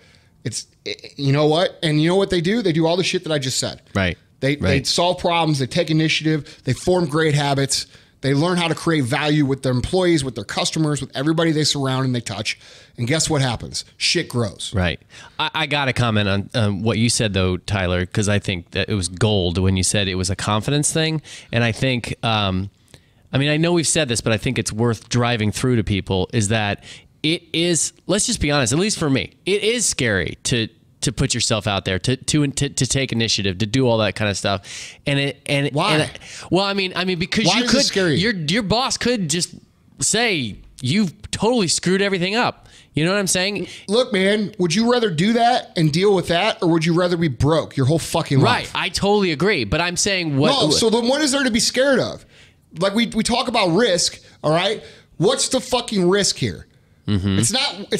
You know what? And you know what they do? They do all the shit that I just said. Right. They solve problems. They take initiative. They form great habits. They learn how to create value with their employees, with their customers, with everybody they surround and they touch. And guess what happens? Shit grows. Right. I got to comment on what you said, though, Tyler, because I think that it was gold when you said it was a confidence thing. And I think, I mean, I know we've said this, but I think it's worth driving through to people is that it is, let's just be honest, at least for me, it is scary to put yourself out there, to take initiative, to do all that kind of stuff. And why? Well, I mean, because why you could, scary? Your boss could just say you've totally screwed everything up. You know what I'm saying? Look, man, would you rather do that and deal with that, or would you rather be broke your whole fucking life? Right. I totally agree. But I'm saying what? No. So then, what is there to be scared of? Like we talk about risk. All right. What's the fucking risk here? It's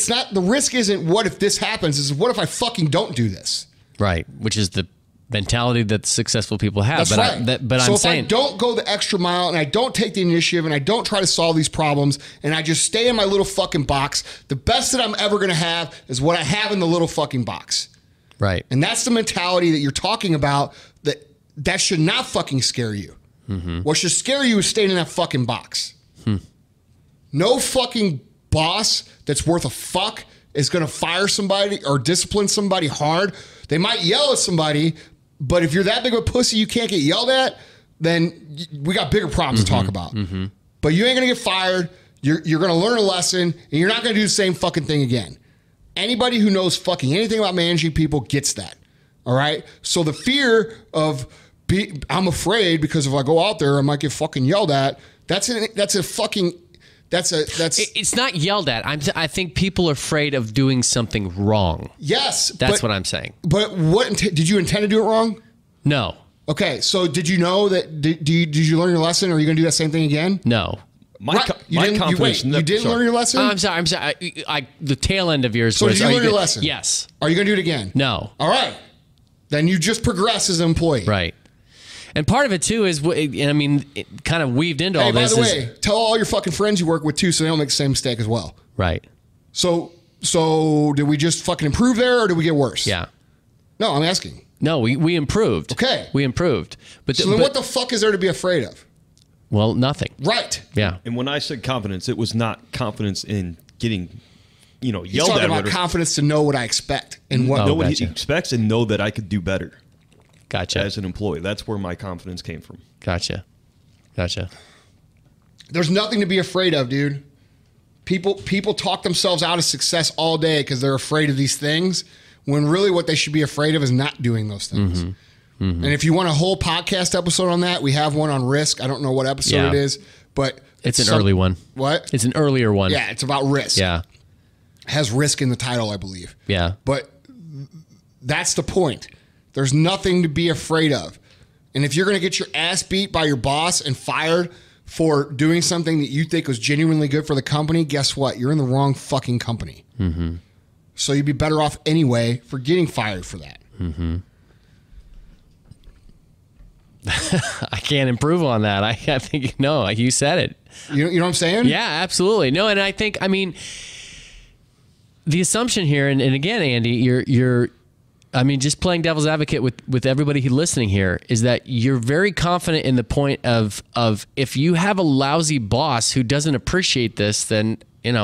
not, the risk isn't what if this happens, it's what if I fucking don't do this? Right. Which is the mentality that successful people have. That's right. I'm saying, I don't go the extra mile and I don't take the initiative and I don't try to solve these problems and I just stay in my little fucking box, the best that I'm ever going to have is what I have in the little fucking box. Right. And that's the mentality that you're talking about, that should not fucking scare you. What should scare you is staying in that fucking box. No fucking boss that's worth a fuck is going to fire somebody or discipline somebody hard. They might yell at somebody, but if you're that big of a pussy you can't get yelled at, then we got bigger problems to talk about. But you ain't going to get fired. You're going to learn a lesson, and you're not going to do the same fucking thing again. Anybody who knows fucking anything about managing people gets that. All right? So the fear of I'm afraid because if I go out there I might get fucking yelled at. It's not yelled at. I think people are afraid of doing something wrong. Yes. That's what I'm saying. But did you intend to do it wrong? No. Okay, so did you know that? Did you learn your lesson? Or are you going to do that same thing again? No. You didn't learn your lesson? I'm sorry. The tail end of yours. So did you learn your lesson? Yes. Are you going to do it again? No. All right. Then you just progress as an employee. Right. And part of it too is, I mean, it kind of weaved into all this. By the way, tell all your fucking friends you work with too, so they don't make the same mistake as well. Right. So did we just fucking improve there, or did we get worse? Yeah. No, I'm asking. No, we improved. Okay. We improved. But then what the fuck is there to be afraid of? Well, nothing. Right. Yeah. And when I said confidence, it was not confidence in getting, yelled He's talking at. about confidence to know what I expect and what know what gotcha. he expects and know that I could do better. Gotcha. As an employee, that's where my confidence came from. Gotcha. There's nothing to be afraid of, dude. People talk themselves out of success all day because they're afraid of these things, when really what they should be afraid of is not doing those things. And if you want a whole podcast episode on that, we have one on risk. I don't know what episode it is, but it's an early one. What? It's an earlier one. Yeah, it's about risk. Yeah. It has risk in the title, I believe. Yeah. But that's the point. There's nothing to be afraid of. And if you're going to get your ass beat by your boss and fired for doing something that you think was genuinely good for the company, guess what? You're in the wrong fucking company. So you'd be better off anyway for getting fired for that. I can't improve on that. I think, no, you said it. You know what I'm saying? Yeah, absolutely. No, and I think, I mean, the assumption here, and again, Andy, you're I mean, just playing devil's advocate with everybody listening here, is that you're very confident in the point of if you have a lousy boss who doesn't appreciate this, then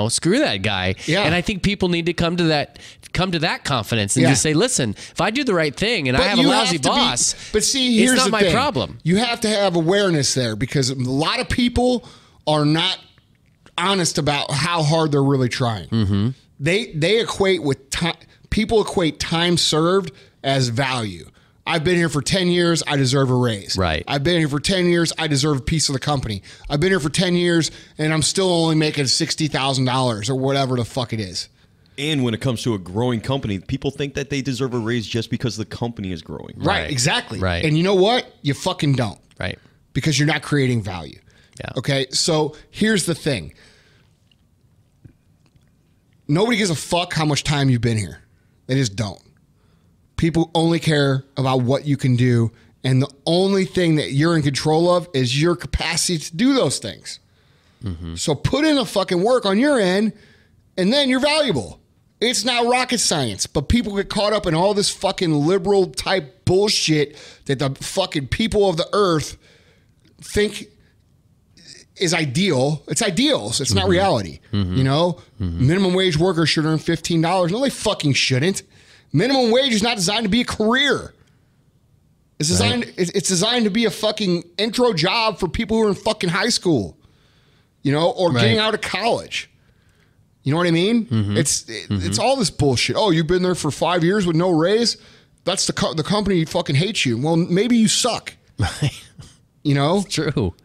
screw that guy. Yeah. And I think people need to come to that confidence and just say, listen, if I do the right thing and I have a lousy boss, but see, here's it's not the my thing. problem. You have to have awareness there, because a lot of people are not honest about how hard they're really trying. They equate with time. People equate time served as value. I've been here for 10 years, I deserve a raise. Right. I've been here for 10 years, I deserve a piece of the company. I've been here for 10 years, and I'm still only making $60,000 or whatever the fuck it is. And when it comes to a growing company, people think that they deserve a raise just because the company is growing. Right, exactly. Right. And you know what? You fucking don't. Right. Because you're not creating value. Yeah. Okay, so here's the thing. Nobody gives a fuck how much time you've been here. They just don't. People only care about what you can do, and the only thing that you're in control of is your capacity to do those things. So put in the fucking work on your end, and then you're valuable. It's not rocket science, but people get caught up in all this fucking liberal type bullshit that the fucking people of the earth think is ideal. It's ideals. It's not reality. Minimum wage workers should earn $15. No, they fucking shouldn't. Minimum wage is not designed to be a career. It's designed. Right. It's designed to be a fucking intro job for people who are in fucking high school, or getting out of college. You know what I mean? It's all this bullshit. Oh, you've been there for 5 years with no raise. That's the company fucking hates you. Well, maybe you suck. It's true.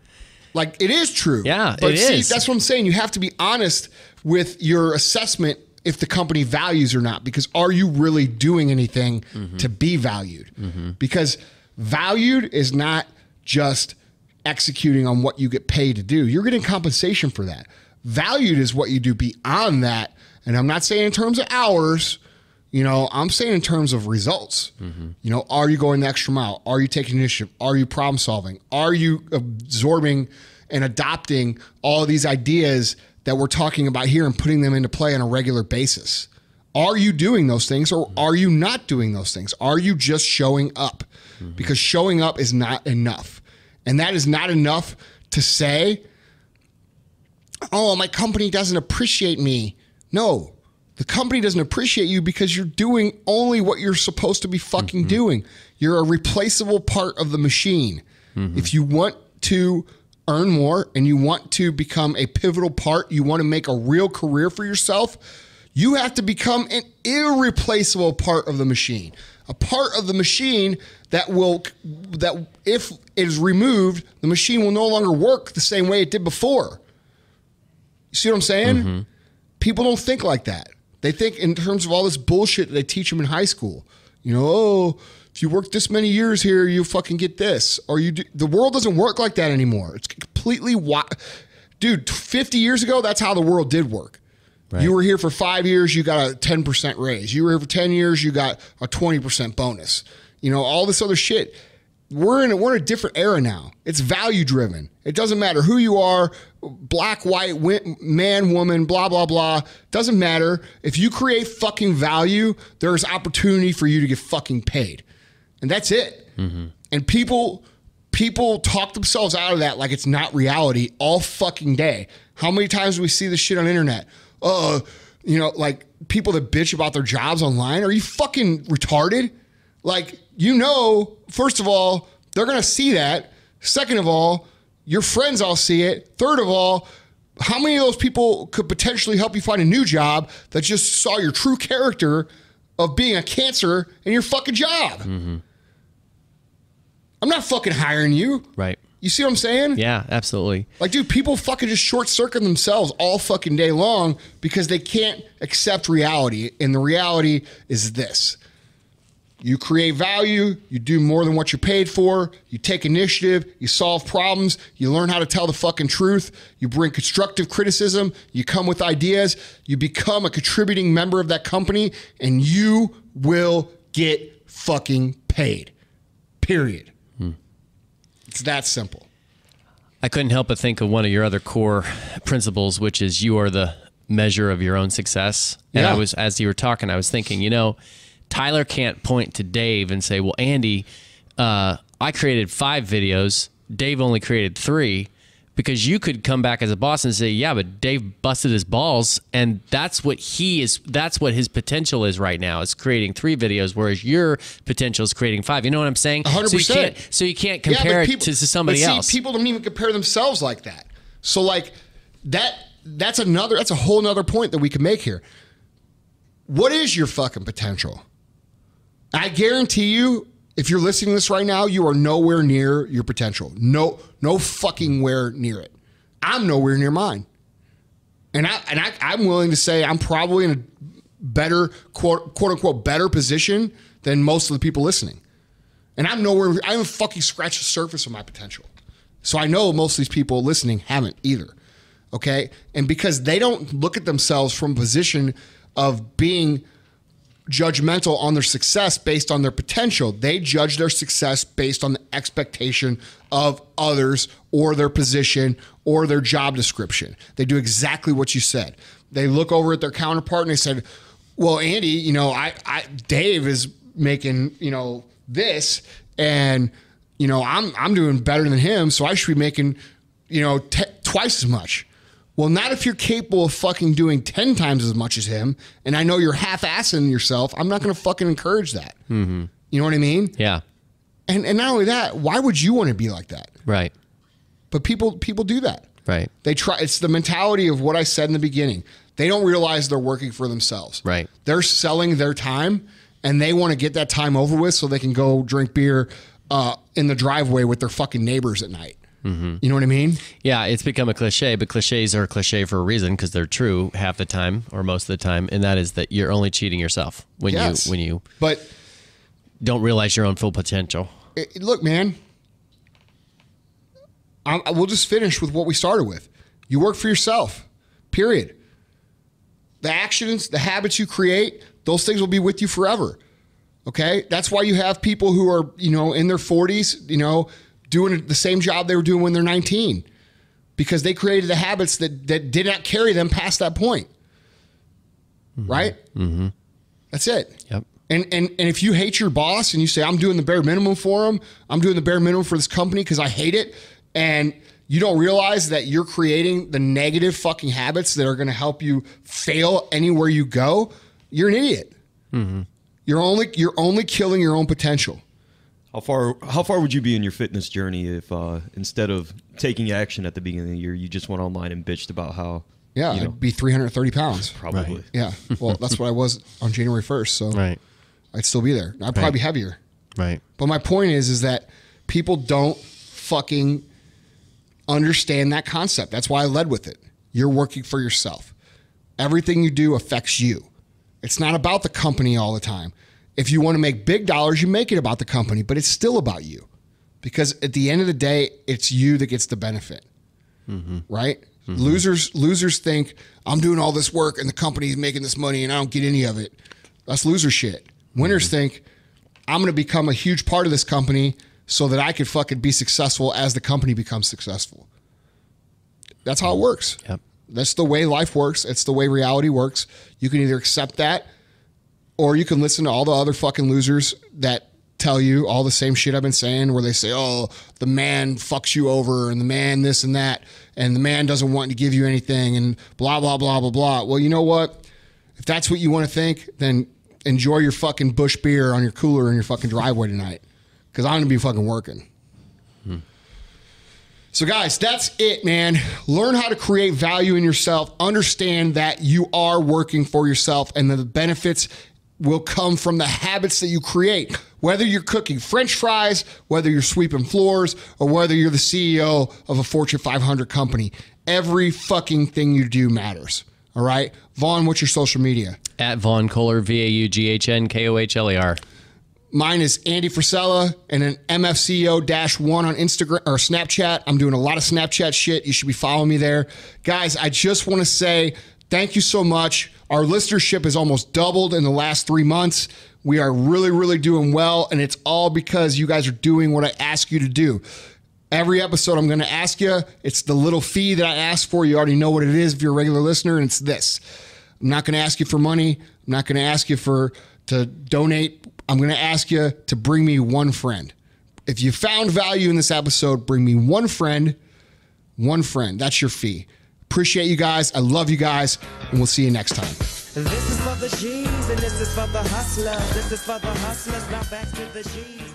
Like, it is true. Yeah, but it see, is. That's what I'm saying. You have to be honest with your assessment if the company values or not, because are you really doing anything to be valued? Because valued is not just executing on what you get paid to do. You're getting compensation for that. Valued is what you do beyond that. And I'm not saying in terms of hours, I'm saying in terms of results. Are you going the extra mile? Are you taking initiative? Are you problem solving? Are you absorbing and adopting all of these ideas that we're talking about here and putting them into play on a regular basis? Are you doing those things, or are you not doing those things? Are you just showing up? Because showing up is not enough. And that is not enough to say, oh, my company doesn't appreciate me. No. The company doesn't appreciate you because you're doing only what you're supposed to be fucking doing. You're a replaceable part of the machine. If you want to earn more and you want to become a pivotal part, you want to make a real career for yourself, you have to become an irreplaceable part of the machine. A part of the machine that if it is removed, the machine will no longer work the same way it did before. You see what I'm saying? People don't think like that. They think in terms of all this bullshit that they teach them in high school. You know, oh, if you work this many years here, you fucking get this. Or you do. The world doesn't work like that anymore. It's completely dude, 50 years ago, that's how the world did work. Right. You were here for 5 years, you got a 10% raise. You were here for 10 years, you got a 20% bonus. You know, all this other shit. We're in a different era now. It's value driven. It doesn't matter who you are, black, white, man, woman, blah, blah, blah. Doesn't matter. If you create fucking value, there's opportunity for you to get fucking paid. And that's it. And people talk themselves out of that like it's not reality all fucking day. How many times do we see this shit on the internet? You know, like people that bitch about their jobs online. Are you fucking retarded? Like, you know, first of all, they're going to see that. Second of all, your friends all see it. Third of all, how many of those people could potentially help you find a new job that just saw your true character of being a cancer in your fucking job? I'm not fucking hiring you. Right. You see what I'm saying? Yeah, absolutely. Like, dude, people fucking just short circuit themselves all fucking day long because they can't accept reality. And the reality is this. You create value, you do more than what you're paid for, you take initiative, you solve problems, you learn how to tell the fucking truth, you bring constructive criticism, you come with ideas, you become a contributing member of that company, and you will get fucking paid. Period. It's that simple. I couldn't help but think of one of your other core principles, which is you are the measure of your own success. And Yeah. as you were talking, I was thinking, you know, Tyler can't point to Dave and say, well, Andy, I created 5 videos. Dave only created 3, because you could come back as a boss and say, yeah, but Dave busted his balls. And that's what that's what his potential is right now, is creating 3 videos, whereas your potential is creating 5. You know what I'm saying? 100%. So you can't compare it to somebody else. People don't even compare themselves like that. So like that's a whole nother point that we can make here. What is your fucking potential? I guarantee you, if you're listening to this right now, you are nowhere near your potential. No fucking where near it. I'm nowhere near mine. And I'm willing to say I'm probably in a better, quote unquote, better position than most of the people listening. And I haven't fucking scratched the surface of my potential. So I know most of these people listening haven't either. Okay? And because they don't look at themselves from a position of being judgmental on their success based on their potential. They judge their success based on the expectation of others or their position or their job description. They do exactly what you said. They look over at their counterpart and they said, well, Andy, you know, Dave is making, you know, this, and, you know, I'm doing better than him, so I should be making, you know, twice as much. Well, not if you're capable of fucking doing 10 times as much as him, and I know you're half-assing yourself. I'm not going to fucking encourage that. You know what I mean? Yeah. And not only that, why would you want to be like that? Right. But people do that. Right. They try. It's the mentality of what I said in the beginning. They don't realize they're working for themselves. Right. They're selling their time, and they want to get that time over with so they can go drink beer in the driveway with their fucking neighbors at night. You know what I mean? Yeah, it's become a cliche, but cliches are a cliche for a reason, because they're true half the time or most of the time, and that is that you're only cheating yourself when you but don't realize your own full potential. Look, man, we'll just finish with what we started with. You work for yourself, period. The actions, the habits you create, those things will be with you forever. Okay? That's why you have people who are, you know, in their 40s, you know, doing the same job they were doing when they're 19, because they created the habits that did not carry them past that point. Right? That's it. Yep. And if you hate your boss and you say, I'm doing the bare minimum for him, I'm doing the bare minimum for this company because I hate it, and You don't realize that you're creating the negative fucking habits that are going to help you fail anywhere you go. You're an idiot. Mm-hmm. You're only killing your own potential. How far would you be in your fitness journey if instead of taking action at the beginning of the year, you just went online and bitched about how? Yeah, I'd be 330 pounds. Probably. Right. Yeah. Well, that's what I was on January 1st. So Right. I'd still be there. I'd probably be heavier. Right. But my point is that people don't fucking understand that concept. That's why I led with it. You're working for yourself. Everything you do affects you. It's not about the company all the time. If you want to make big dollars, you make it about the company, but it's still about you. Because at the end of the day, it's you that gets the benefit. Mm-hmm. Right? Mm-hmm. Losers think, I'm doing all this work and the company's making this money and I don't get any of it. That's loser shit. Winners think, I'm going to become a huge part of this company so that I could fucking be successful as the company becomes successful. That's how it works. Yep. That's the way life works. It's the way reality works. You can either accept that or you can listen to all the other fucking losers that tell you all the same shit I've been saying, where they say, oh, the man fucks you over and the man this and that, and the man doesn't want to give you anything and blah, blah, blah, blah, blah. Well, you know what? If that's what you want to think, then enjoy your fucking Busch beer on your cooler in your fucking driveway tonight, because I'm going to be fucking working. So guys, that's it, man. Learn how to create value in yourself. Understand that you are working for yourself and that the benefits will come from the habits that you create. Whether you're cooking French fries, whether you're sweeping floors, or whether you're the CEO of a Fortune 500 company, every fucking thing you do matters. All right? Vaughn, what's your social media? At Vaughn Kohler, VAUGHNKOHLER. Mine is Andy Frisella and an MFCEO-1 on Instagram or Snapchat. I'm doing a lot of Snapchat shit. You should be following me there. Guys, I just want to say thank you so much. Our listenership has almost doubled in the last 3 months. We are really, really doing well, and it's all because you guys are doing what I ask you to do. Every episode I'm going to ask you, it's the little fee that I ask for. You already know what it is if you're a regular listener, and it's this. I'm not going to ask you for money. I'm not going to ask you to donate. I'm going to ask you to bring me one friend. If you found value in this episode, bring me one friend. One friend. That's your fee. Appreciate you guys. I love you guys, and we'll see you next time. This is for the G's and this is for the hustlers. This is for the hustlers. Now back to the G's.